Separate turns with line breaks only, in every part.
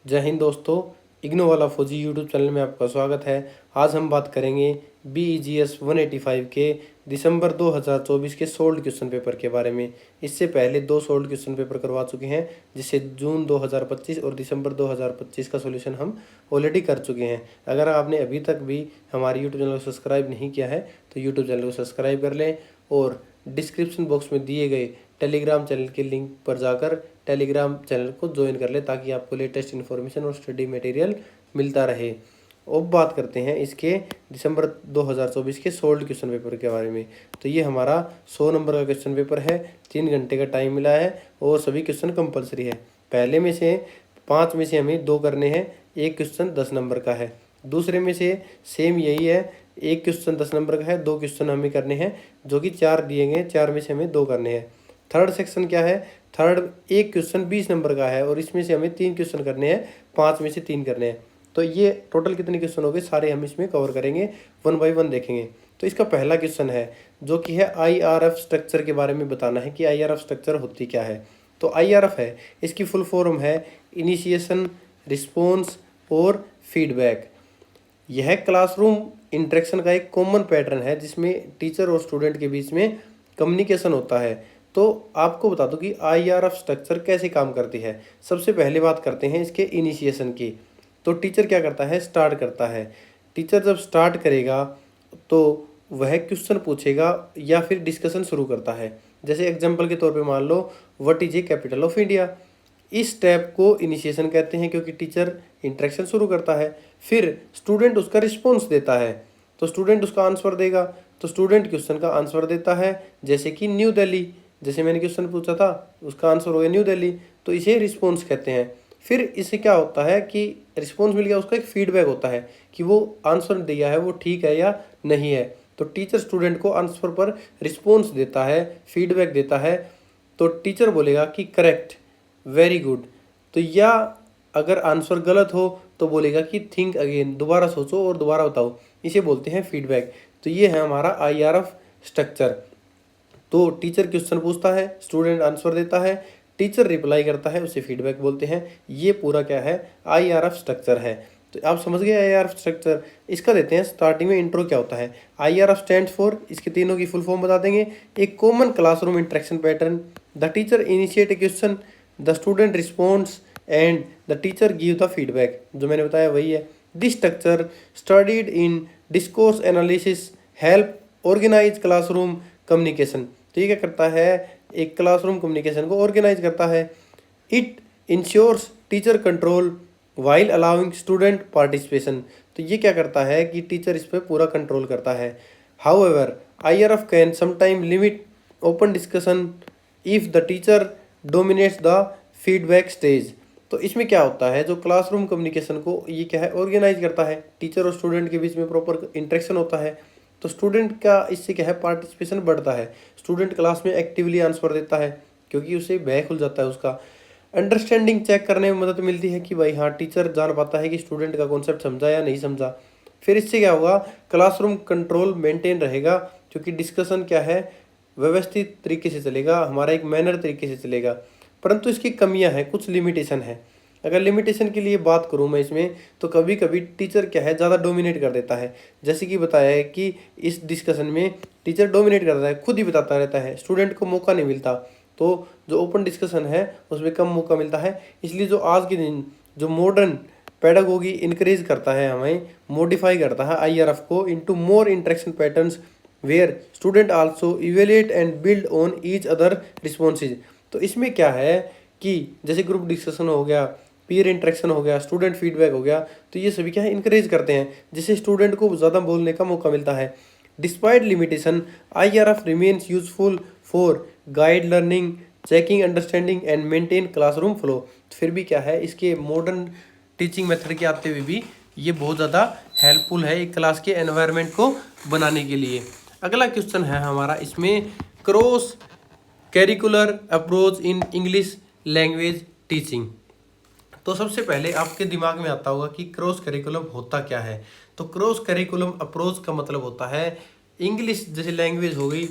जय हिंद दोस्तों, इग्नो वाला फौजी यूट्यूब चैनल में आपका स्वागत है। आज हम बात करेंगे BEGS 185 के दिसंबर 2024 के सोल्ड क्वेश्चन पेपर के बारे में। इससे पहले 2 सोल्ड क्वेश्चन पेपर करवा चुके हैं, जिससे जून 2025 और दिसंबर 2025 का सॉल्यूशन हम ऑलरेडी कर चुके हैं। अगर आपने अभी तक भी हमारे यूट्यूब चैनल को सब्सक्राइब नहीं किया है तो यूट्यूब चैनल को सब्सक्राइब कर लें और डिस्क्रिप्शन बॉक्स में दिए गए टेलीग्राम चैनल के लिंक पर जाकर टेलीग्राम चैनल को ज्वाइन कर ले, ताकि आपको लेटेस्ट इन्फॉर्मेशन और स्टडी मटेरियल मिलता रहे। अब बात करते हैं इसके दिसंबर 2024 के सोल्ड क्वेश्चन पेपर के बारे में। तो ये हमारा 100 नंबर का क्वेश्चन पेपर है, 3 घंटे का टाइम मिला है और सभी क्वेश्चन कंपलसरी है। पहले में से 5 में से हमें 2 करने हैं, एक क्वेश्चन 10 नंबर का है। दूसरे में से सेम यही है, एक क्वेश्चन 10 नंबर का है, 2 क्वेश्चन हमें करने हैं जो कि 4 दिए गए, 4 में से हमें 2 करने हैं। थर्ड सेक्शन क्या है, थर्ड एक क्वेश्चन 20 नंबर का है और इसमें से हमें 3 क्वेश्चन करने हैं, 5 में से 3 करने हैं। तो ये टोटल कितने क्वेश्चन हो गए, सारे हम इसमें कवर करेंगे, 1 बाय 1 देखेंगे। तो इसका पहला क्वेश्चन है जो कि है IRF स्ट्रक्चर के बारे में बताना है कि IRF स्ट्रक्चर होती क्या है। तो IRF है, इसकी फुल फॉर्म है इनिशिएशन, रिस्पॉन्स और फीडबैक। यह क्लासरूम इंटरेक्शन का एक कॉमन पैटर्न है जिसमें टीचर और स्टूडेंट के बीच में कम्युनिकेशन होता है। तो आपको बता दूं कि IRF स्ट्रक्चर कैसे काम करती है। सबसे पहले बात करते हैं इसके इनिशिएशन की। तो टीचर क्या करता है, स्टार्ट करता है। टीचर जब स्टार्ट करेगा तो वह क्वेश्चन पूछेगा या फिर डिस्कशन शुरू करता है। जैसे एग्जांपल के तौर पे मान लो, what is a capital of India. इस स्टेप को इनिशिएशन कहते हैं क्योंकि टीचर इंटरेक्शन शुरू करता है। फिर स्टूडेंट उसका रिस्पॉन्स देता है, तो स्टूडेंट उसका आंसर देगा। तो स्टूडेंट क्वेश्चन का आंसर देता है, जैसे कि न्यू दिल्ली, जैसे मैंने क्वेश्चन पूछा था उसका आंसर हो गया न्यू दिल्ली, तो इसे रिस्पॉन्स कहते हैं। फिर इससे क्या होता है कि रिस्पॉन्स मिल गया, उसका एक फीडबैक होता है कि वो आंसर दिया है वो ठीक है या नहीं है। तो टीचर स्टूडेंट को आंसर पर रिस्पॉन्स देता है, फीडबैक देता है। तो टीचर बोलेगा कि करेक्ट, वेरी गुड। तो या अगर आंसर गलत हो तो बोलेगा कि थिंक अगेन, दोबारा सोचो और दोबारा बताओ। इसे बोलते हैं फीडबैक। तो ये है हमारा IRF स्ट्रक्चर। तो टीचर क्वेश्चन पूछता है, स्टूडेंट आंसर देता है, टीचर रिप्लाई करता है, उसे फीडबैक बोलते हैं। ये पूरा क्या है, IRF स्ट्रक्चर है। तो आप समझ गए IRF स्ट्रक्चर। इसका देते हैं स्टार्टिंग में इंट्रो क्या होता है। IRF स्टैंड्स फॉर, इसके तीनों की फुल फॉर्म बता देंगे। एक common classroom interaction pattern, the teacher initiate a question, the student responds and the teacher give the feedback. जो मैंने बताया वही है। This structure studied in discourse analysis help organize classroom communication. तो ये क्या करता है, एक क्लासरूम कम्युनिकेशन को ऑर्गेनाइज करता है। It ensures teacher control while allowing student participation. तो ये क्या करता है कि टीचर इस पर पूरा कंट्रोल करता है। However IRF can sometime limit open discussion if the teacher dominates the feedback stage. तो इसमें क्या होता है, जो क्लासरूम कम्युनिकेशन को ये क्या है, ऑर्गेनाइज करता है। टीचर और स्टूडेंट के बीच में प्रॉपर इंटरेक्शन होता है, तो स्टूडेंट का इससे क्या है, पार्टिसिपेशन बढ़ता है। स्टूडेंट क्लास में एक्टिवली आंसर देता है क्योंकि उसे बह खुल जाता है उसका। अंडरस्टैंडिंग चेक करने में मदद मिलती है कि भाई हाँ, टीचर जान पाता है कि स्टूडेंट का कॉन्सेप्ट समझा या नहीं समझा। फिर इससे क्या होगा, क्लासरूम कंट्रोल मेंटेन रहेगा क्योंकि डिस्कशन क्या है, व्यवस्थित तरीके से चलेगा, हमारा एक मैनर तरीके से चलेगा। परंतु इसकी कमियां हैं, कुछ लिमिटेशन है। अगर लिमिटेशन की लिए बात करूं मैं इसमें, तो कभी कभी टीचर क्या है, ज़्यादा डोमिनेट कर देता है। जैसे कि बताया है कि इस डिस्कशन में टीचर डोमिनेट करता है, खुद ही बताता रहता है, स्टूडेंट को मौका नहीं मिलता। तो जो ओपन डिस्कशन है उसमें कम मौका मिलता है। इसलिए जो आज के दिन जो मॉडर्न पेडागोगी इनक्रेज करता है, हमें मॉडिफाई करता है IRF को into more interaction patterns where student also evaluate and build on each other responses. तो इसमें क्या है कि जैसे ग्रुप डिस्कशन हो गया, पीयर इंटरेक्शन हो गया, स्टूडेंट फीडबैक हो गया, तो ये सभी क्या है, इनकरेज करते हैं, जिससे स्टूडेंट को ज़्यादा बोलने का मौका मिलता है। Despite limitation IRF remains useful for guide learning, checking understanding and maintain classroom flow. फिर भी क्या है, इसके मॉडर्न टीचिंग मेथड के आते हुए भी ये बहुत ज़्यादा हेल्पफुल है एक क्लास के एनवायरनमेंट को बनाने के लिए। अगला क्वेश्चन है हमारा इसमें, cross curricular approach in English language teaching. तो सबसे पहले आपके दिमाग में आता होगा कि क्रॉस करिकुलम होता क्या है। तो क्रॉस करिकुलम अप्रोच का मतलब होता है, इंग्लिश जैसे लैंग्वेज हो गई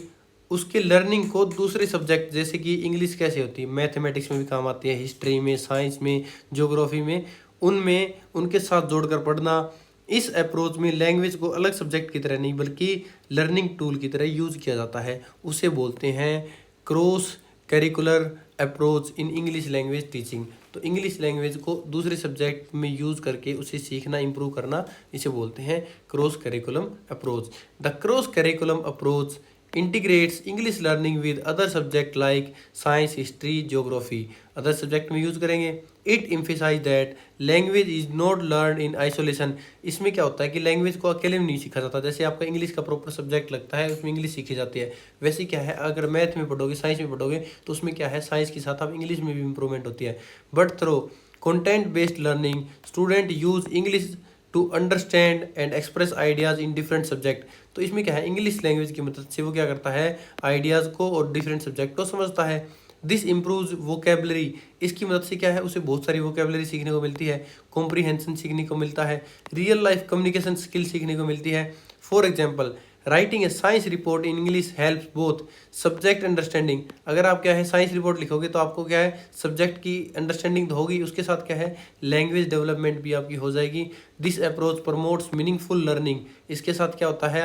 उसके लर्निंग को दूसरे सब्जेक्ट जैसे कि इंग्लिश कैसे होती है, मैथमेटिक्स में भी काम आती है, हिस्ट्री में, साइंस में, ज्योग्राफी में, उनमें उनके साथ जोड़कर पढ़ना। इस अप्रोच में लैंग्वेज को अलग सब्जेक्ट की तरह नहीं बल्कि लर्निंग टूल की तरह यूज किया जाता है। उसे बोलते हैं cross curricular approach in English language teaching. तो इंग्लिश लैंग्वेज को दूसरे सब्जेक्ट में यूज करके उसे सीखना, इंप्रूव करना, इसे बोलते हैं cross curriculum approach. The cross curriculum approach integrates English learning with other subject like science, history, geography। Other subject में यूज करेंगे। It emphasize that language is not learned in isolation। इसमें क्या होता है कि लैंग्वेज को अकेले में नहीं सीखा जाता। जैसे आपका इंग्लिश का प्रॉपर सब्जेक्ट लगता है, उसमें इंग्लिश सीखी जाती है, वैसे क्या है अगर मैथ में पढ़ोगे, साइंस में पढ़ोगे, तो उसमें क्या है साइंस के साथ आप इंग्लिश में भी इंप्रूवमेंट होती है। But through content based learning student use English to understand and express ideas in different subject. तो इसमें क्या है इंग्लिश लैंग्वेज की मदद से वो क्या करता है, आइडियाज़ को और डिफरेंट सब्जेक्ट को समझता है। This improves vocabulary. इसकी मदद से क्या है उसे बहुत सारी वोकेबलरी सीखने को मिलती है, कॉम्प्रीहेंशन सीखने को मिलता है, रियल लाइफ कम्युनिकेशन स्किल सीखने को मिलती है। For example writing a science report in English helps both subject understanding. अगर आप क्या है साइंस रिपोर्ट लिखोगे तो आपको क्या है सब्जेक्ट की अंडरस्टैंडिंग तो होगी, उसके साथ क्या है लैंग्वेज डेवलपमेंट भी आपकी हो जाएगी। This approach promotes meaningful learning. इसके साथ क्या होता है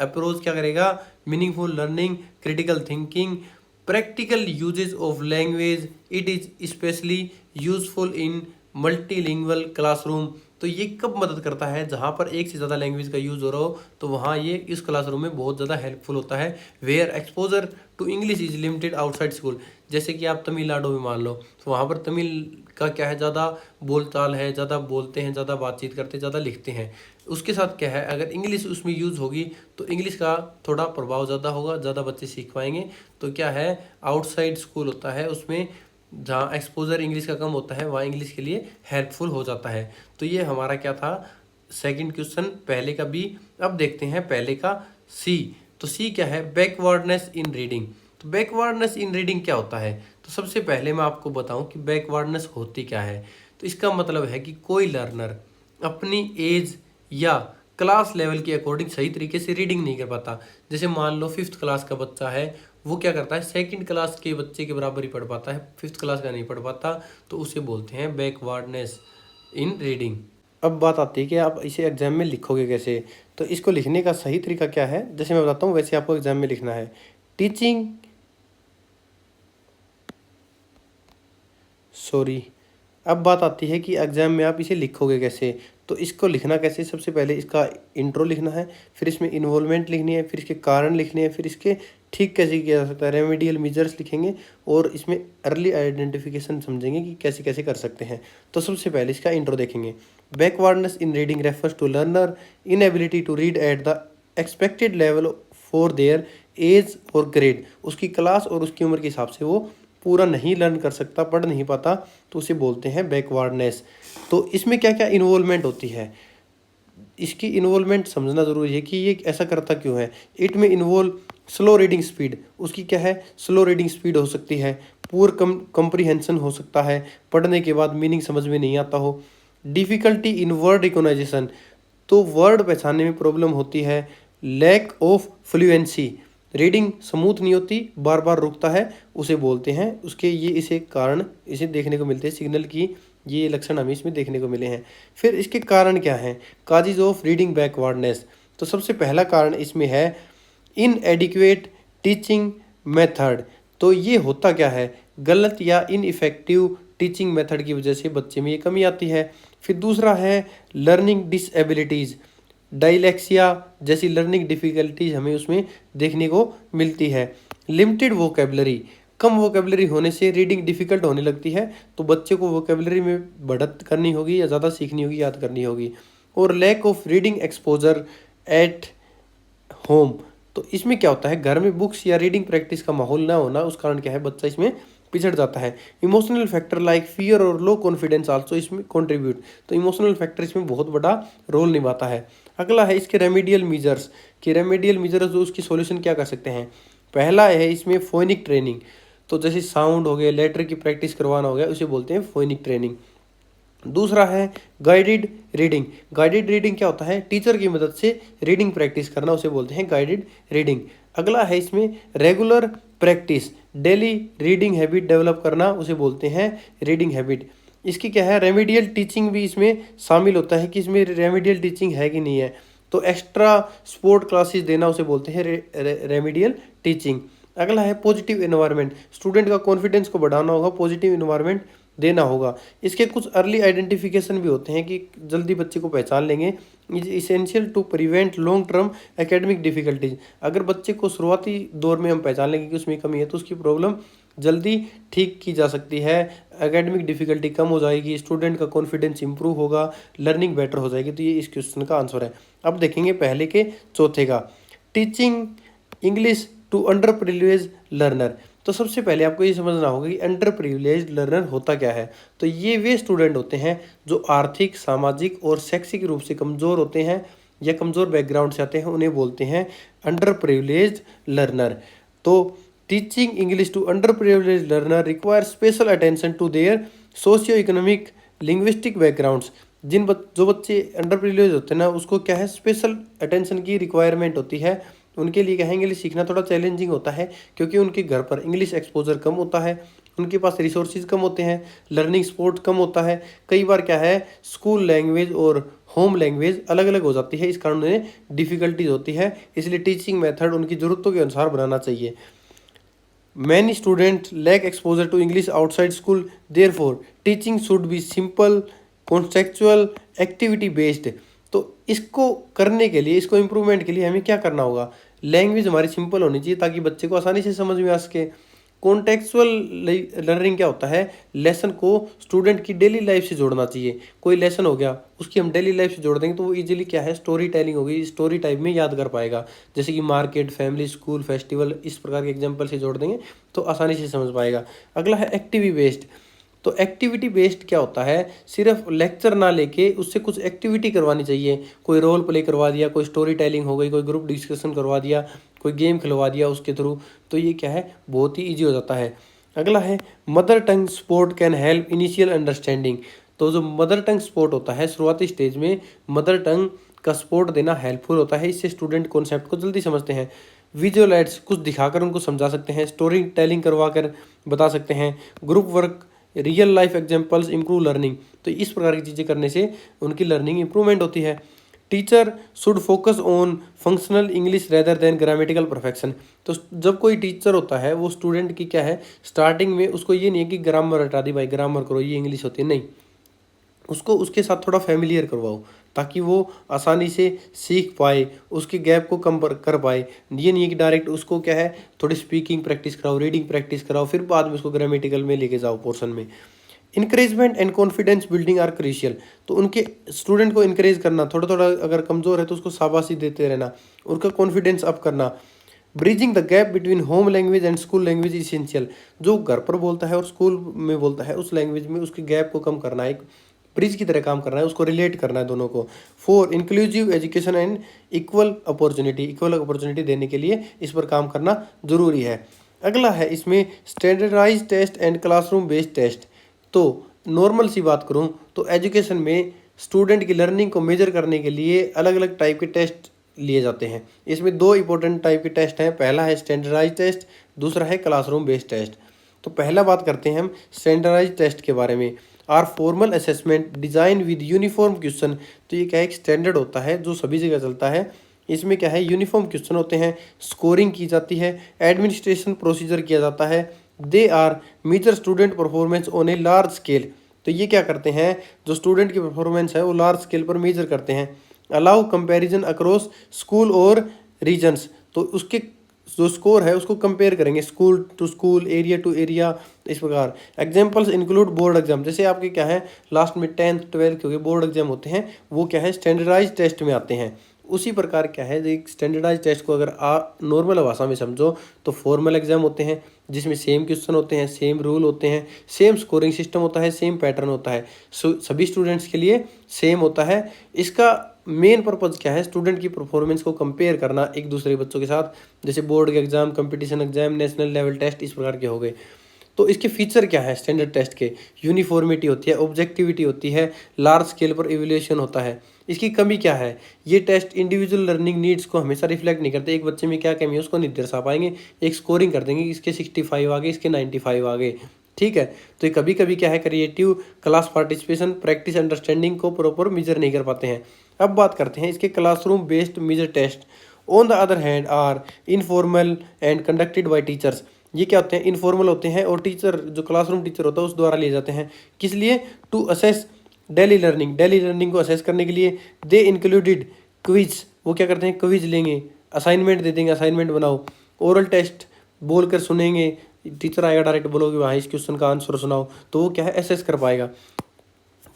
अप्रोच क्या करेगा, meaningful learning, critical thinking, practical usages of language. It is specially useful in multilingual classroom. तो ये कब मदद करता है, जहाँ पर एक से ज़्यादा लैंग्वेज का यूज़ हो रहा हो, तो वहाँ ये इस क्लासरूम में बहुत ज़्यादा हेल्पफुल होता है। Where exposure to English is limited outside school. जैसे कि आप तमिलनाडु में मान लो, तो वहाँ पर तमिल का क्या है ज़्यादा बोलचाल है, ज़्यादा बोलते हैं, ज़्यादा बातचीत करते हैं, ज़्यादा लिखते हैं। उसके साथ क्या है अगर इंग्लिश उसमें यूज़ होगी तो इंग्लिश का थोड़ा प्रभाव ज़्यादा होगा, ज़्यादा बच्चे सीख पाएंगे। तो क्या है आउटसाइड स्कूल होता है, उसमें जहाँ एक्सपोजर इंग्लिश का कम होता है वहाँ इंग्लिश के लिए हेल्पफुल हो जाता है। तो ये हमारा क्या था सेकंड क्वेश्चन, पहले का बी। अब देखते हैं पहले का सी। तो सी क्या है, बैकवर्डनेस इन रीडिंग। तो बैकवर्डनेस इन रीडिंग क्या होता है, तो सबसे पहले मैं आपको बताऊं कि बैकवर्डनेस होती क्या है। तो इसका मतलब है कि कोई लर्नर अपनी एज या क्लास लेवल के अकॉर्डिंग सही तरीके से रीडिंग नहीं कर पाता। जैसे मान लो 5th क्लास का बच्चा है, वो क्या करता है 2nd क्लास के बच्चे के बराबर ही पढ़ पाता है, 5th क्लास का नहीं पढ़ पाता, तो उसे बोलते हैं बैकवर्डनेस इन रीडिंग। अब बात आती है कि आप इसे एग्जाम में लिखोगे कैसे। तो इसको लिखने का सही तरीका क्या है, जैसे मैं बताता हूँ वैसे आपको एग्जाम में लिखना है। टीचिंग अब बात आती है कि एग्जाम में आप इसे लिखोगे कैसे। तो इसको लिखना कैसे, सबसे पहले इसका इंट्रो लिखना है, फिर इसमें इन्वॉल्वमेंट लिखनी है, फिर इसके कारण लिखने हैं, फिर इसके ठीक कैसे किया जा सकता है, रेमेडियल मेजर्स लिखेंगे, और इसमें अर्ली आइडेंटिफिकेशन समझेंगे कि कैसे कैसे कर सकते हैं। तो सबसे पहले इसका इंट्रो देखेंगे। Backwardness in reading refers to learner inability to read at the expected level for their age और ग्रेड। उसकी क्लास और उसकी उम्र के हिसाब से वो पूरा नहीं लर्न कर सकता, पढ़ नहीं पाता, तो उसे बोलते हैं बैकवर्डनेस। तो इसमें क्या क्या इन्वॉल्वमेंट होती है, इसकी इन्वॉल्वमेंट समझना ज़रूरी है कि ये ऐसा करता क्यों है। इट में इन्वॉल्व स्लो रीडिंग स्पीड, उसकी क्या है स्लो रीडिंग स्पीड हो सकती है, पुअर कंप्रीहेंशन हो सकता है, पढ़ने के बाद मीनिंग समझ में नहीं आता हो, डिफ़िकल्टी इन वर्ड रिकॉग्नाइजेशन, तो वर्ड पहचानने में प्रॉब्लम होती है, lack of fluency, reading smooth नहीं होती, बार बार रुकता है, उसे बोलते हैं उसके ये इसे कारण इसे देखने को मिलते हैं, सिग्नल की ये लक्षण हमें इसमें देखने को मिले हैं। फिर इसके कारण क्या हैं, काजेज ऑफ रीडिंग बैकवर्डनेस। तो सबसे पहला कारण इसमें है इनएडिक्वेट टीचिंग मेथड। तो ये होता क्या है, गलत या इनइफेक्टिव टीचिंग मेथड की वजह से बच्चे में ये कमी आती है। फिर दूसरा है लर्निंग डिसएबिलिटीज़, डायलेक्सिया जैसी लर्निंग डिफ़िकल्टीज हमें उसमें देखने को मिलती है। लिमिटेड वोकेबलरी, कम वोकेबलरी होने से रीडिंग डिफ़िकल्ट होने लगती है, तो बच्चे को वोकेबलरी में बढ़त करनी होगी या ज़्यादा सीखनी होगी, याद करनी होगी। और lack of reading exposure at home, तो इसमें क्या होता है घर में बुक्स या रीडिंग प्रैक्टिस का माहौल ना होना, उस कारण क्या है बच्चा इसमें पिछड़ जाता है। इमोशनल फैक्टर लाइक फियर और लो कॉन्फिडेंस आल्सो इसमें कंट्रीब्यूट, तो इमोशनल फैक्टर इसमें बहुत बड़ा रोल निभाता है। अगला है इसके रेमेडियल मेजर्स, कि रेमेडियल मेजर्स जो उसकी सॉल्यूशन क्या कर सकते हैं। पहला है इसमें फोनिक ट्रेनिंग, तो जैसे साउंड हो गए, लेटर की प्रैक्टिस करवाना हो गया, उसे बोलते हैं फोनिक ट्रेनिंग। दूसरा है गाइडेड रीडिंग। गाइडेड रीडिंग क्या होता है, टीचर की मदद से रीडिंग प्रैक्टिस करना, उसे बोलते हैं गाइडेड रीडिंग। अगला है इसमें regular practice, daily reading habit develop करना, उसे बोलते हैं रीडिंग हैबिट। इसकी क्या है, रेमेडियल टीचिंग भी इसमें शामिल होता है कि इसमें रेमेडियल टीचिंग है कि नहीं है, तो एक्स्ट्रा स्पोर्ट क्लासेस देना उसे बोलते हैं रेमेडियल टीचिंग। अगला है पॉजिटिव एनवायरनमेंट, स्टूडेंट का कॉन्फिडेंस को बढ़ाना होगा, पॉजिटिव एनवायरनमेंट देना होगा। इसके कुछ अर्ली आइडेंटिफिकेशन भी होते हैं कि जल्दी बच्चे को पहचान लेंगे। Is essential to prevent long term academic difficulties, अगर बच्चे को शुरुआती दौर में हम पहचान लेंगे कि उसमें कमी है तो उसकी प्रॉब्लम जल्दी ठीक की जा सकती है, एकेडमिक डिफिकल्टी कम हो जाएगी, स्टूडेंट का कॉन्फिडेंस इंप्रूव होगा, लर्निंग बेटर हो जाएगी। तो ये इस क्वेश्चन का आंसर है। अब देखेंगे पहले के चौथे का, teaching English to under privilege learner. तो सबसे पहले आपको ये समझना होगा कि अंडर प्रिविलेज लर्नर होता क्या है। तो ये वे स्टूडेंट होते हैं जो आर्थिक, सामाजिक और शैक्षिक रूप से कमज़ोर होते हैं या कमज़ोर बैकग्राउंड से आते हैं, उन्हें बोलते हैं अंडर प्रिविलेज लर्नर। तो teaching English to under privilege learner require special attention to their socio economic linguistic backgrounds. जो बच्चे अंडर प्रिविलेज होते हैं ना, उसको क्या है, स्पेशल अटेंशन की रिक्वायरमेंट होती है। उनके लिए क्या है, इंग्लिश सीखना थोड़ा चैलेंजिंग होता है क्योंकि उनके घर पर इंग्लिश एक्सपोजर कम होता है, उनके पास रिसोर्सेज कम होते हैं, लर्निंग सपोर्ट कम होता है। कई बार क्या है, स्कूल लैंग्वेज और होम लैंग्वेज अलग अलग हो जाती है, इस कारण उन्हें डिफिकल्टीज होती है। इसलिए टीचिंग मेथड उनकी ज़रूरतों के अनुसार बनाना चाहिए। Many students lack exposure to English outside school. Therefore, teaching should be simple, conceptual, activity based. तो इसको करने के लिए, इसको इम्प्रूवमेंट के लिए हमें क्या करना होगा, लैंग्वेज हमारी सिंपल होनी चाहिए ताकि बच्चे को आसानी से समझ में आ सके। कॉन्टेक्चुअल लर्निंग क्या होता है, लेसन को स्टूडेंट की डेली लाइफ से जोड़ना चाहिए। कोई लेसन हो गया, उसकी हम डेली लाइफ से जोड़ देंगे तो वो इजीली क्या है, स्टोरी टेलिंग होगी, स्टोरी टाइप में याद कर पाएगा। जैसे कि मार्केट, फैमिली, स्कूल, फेस्टिवल, इस प्रकार के एग्जाम्पल से जोड़ देंगे तो आसानी से समझ पाएगा। अगला है एक्टिविटी बेस्ड। तो एक्टिविटी बेस्ड क्या होता है, सिर्फ लेक्चर ना लेके उससे कुछ एक्टिविटी करवानी चाहिए। कोई रोल प्ले करवा दिया, कोई स्टोरी टेलिंग हो गई, कोई ग्रुप डिस्कशन करवा दिया, कोई गेम खिलवा दिया उसके थ्रू, तो ये क्या है, बहुत ही ईजी हो जाता है। अगला है mother tongue sport can help initial understanding. तो जो मदर टंग स्पोर्ट होता है, शुरुआती स्टेज में मदर टंग का सपोर्ट देना हेल्पफुल होता है, इससे स्टूडेंट कॉन्सेप्ट को जल्दी समझते हैं। विजुअल एड्स, कुछ दिखाकर उनको समझा सकते हैं, स्टोरी टेलिंग करवा कर बता सकते हैं, group work, real life examples improve learning. तो इस प्रकार की चीज़ें करने से उनकी लर्निंग इंप्रूवमेंट होती है। Teacher should focus on functional English rather than grammatical perfection. तो जब कोई टीचर होता है, वो स्टूडेंट की क्या है, स्टार्टिंग में उसको ये नहीं है कि ग्रामर हटा दी भाई, ग्रामर करो, ये इंग्लिश होती है, नहीं, उसको उसके साथ थोड़ा फैमिलियर करवाओ ताकि वो आसानी से सीख पाए, उसके गैप को कम कर पाए। ये नहीं है कि डायरेक्ट उसको क्या है, थोड़ी स्पीकिंग प्रैक्टिस कराओ, रीडिंग प्रैक्टिस कराओ, फिर बाद में उसको ग्रामेटिकल में लेके जाओ पोर्शन में। Encouragement and confidence building are crucial. तो उनके स्टूडेंट को इंकरेज करना, थोड़ा थोड़ा अगर कमज़ोर है तो उसको शाबाशी देते रहना, उनका कॉन्फिडेंस अप करना। Bridging the gap between home language and school language essential. जो घर पर बोलता है और स्कूल में बोलता है, उस लैंग्वेज में उसके गैप को कम करना है, एक ब्रिज की तरह काम करना है, उसको रिलेट करना है दोनों को। 4 inclusive education and equal opportunity देने के लिए इस पर काम करना जरूरी है। अगला है इसमें standardize test and classroom based test. तो नॉर्मल सी बात करूं तो एजुकेशन में स्टूडेंट की लर्निंग को मेजर करने के लिए अलग अलग टाइप के टेस्ट लिए जाते हैं। इसमें 2 इंपॉर्टेंट टाइप के टेस्ट हैं, पहला है स्टैंडर्डाइज टेस्ट, दूसरा है क्लासरूम बेस्ड टेस्ट। तो पहला बात करते हैं हम स्टैंडर्डाइज टेस्ट के बारे में। Are formal assessment design with uniform question. तो ये क्या है, एक स्टैंडर्ड होता है जो सभी जगह चलता है। इसमें क्या है, यूनिफॉर्म क्वेश्चन होते हैं, स्कोरिंग की जाती है, एडमिनिस्ट्रेशन प्रोसीजर किया जाता है। They are measure student performance on a large scale. तो ये क्या करते हैं, जो स्टूडेंट की परफॉर्मेंस है वो लार्ज स्केल पर मेजर करते हैं। अलाउ कंपैरिजन अक्रॉस स्कूल और रीजन्स। तो उसके जो स्कोर है उसको कंपेयर करेंगे school to school, area to area, इस प्रकार। Examples include board exam. जैसे आपके क्या है, लास्ट में 10th 12th के बोर्ड एग्जाम होते हैं, वो क्या है, स्टैंडर्डाइज टेस्ट में आते हैं। उसी प्रकार क्या है, एक स्टैंडर्डाइज टेस्ट को अगर नॉर्मल भाषा में समझो तो फॉर्मल एग्जाम होते हैं जिसमें सेम क्वेश्चन होते हैं, सेम रूल होते हैं, सेम स्कोरिंग सिस्टम होता है, सेम पैटर्न होता है, सभी स्टूडेंट्स के लिए सेम होता है। इसका मेन पर्पज़ क्या है, स्टूडेंट की परफॉर्मेंस को कंपेयर करना एक दूसरे बच्चों के साथ, जैसे बोर्ड के exam, competition exam, national level test, इस प्रकार के हो गए। तो इसके फीचर क्या है स्टैंडर्ड टेस्ट के? यूनिफॉर्मिटी होती है, ऑब्जेक्टिविटी होती है, लार्ज स्केल पर इवैल्यूएशन होता है। इसकी कमी क्या है? ये टेस्ट इंडिविजुअल लर्निंग नीड्स को हमेशा रिफ्लेक्ट नहीं करते। एक बच्चे में क्या कमी है उसको नहीं दर्शा पाएंगे। एक स्कोरिंग कर देंगे, इसके 65 आ गए, इसके 95 आ गए, ठीक है। तो ये कभी कभी क्या है, creative class participation, practice, understanding को प्रॉपर मेजर नहीं कर पाते हैं। अब बात करते हैं इसके classroom based measure test. On the other hand are informal and conducted by teachers. ये क्या होते हैं? इनफॉर्मल होते हैं और टीचर जो क्लासरूम टीचर होता है उस द्वारा लिए जाते हैं। किस लिए? To assess daily learning, daily learning को असेस करने के लिए। दे इंक्लूडेड क्विज, वो क्या करते हैं? क्विज लेंगे, असाइनमेंट दे देंगे, असाइनमेंट बनाओ। ओरल टेस्ट, बोलकर सुनेंगे, टीचर आएगा डायरेक्ट बोलोगे वहाँ इस क्वेश्चन का आंसर सुनाओ, तो वो क्या है असेस कर पाएगा।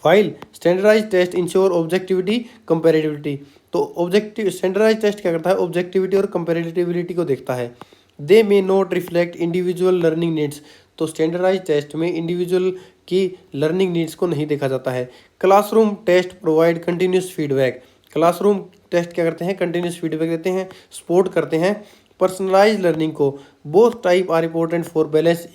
File standardise test ensure objectivity comparativity. तो ऑब्जेक्टिव स्टैंडर्डाइज टेस्ट क्या करता है? ऑब्जेक्टिविटी और कंपेरेटिविटी को देखता है। They may not reflect individual learning needs. तो स्टैंडर्डाइज टेस्ट में इंडिविजुअल की लर्निंग नीड्स को नहीं देखा जाता है। Classroom test provide continuous feedback. Classroom test क्या करते हैं? कंटिन्यूस फीडबैक देते हैं, सपोर्ट करते हैं पर्सनलाइज लर्निंग को। Both type are important for balance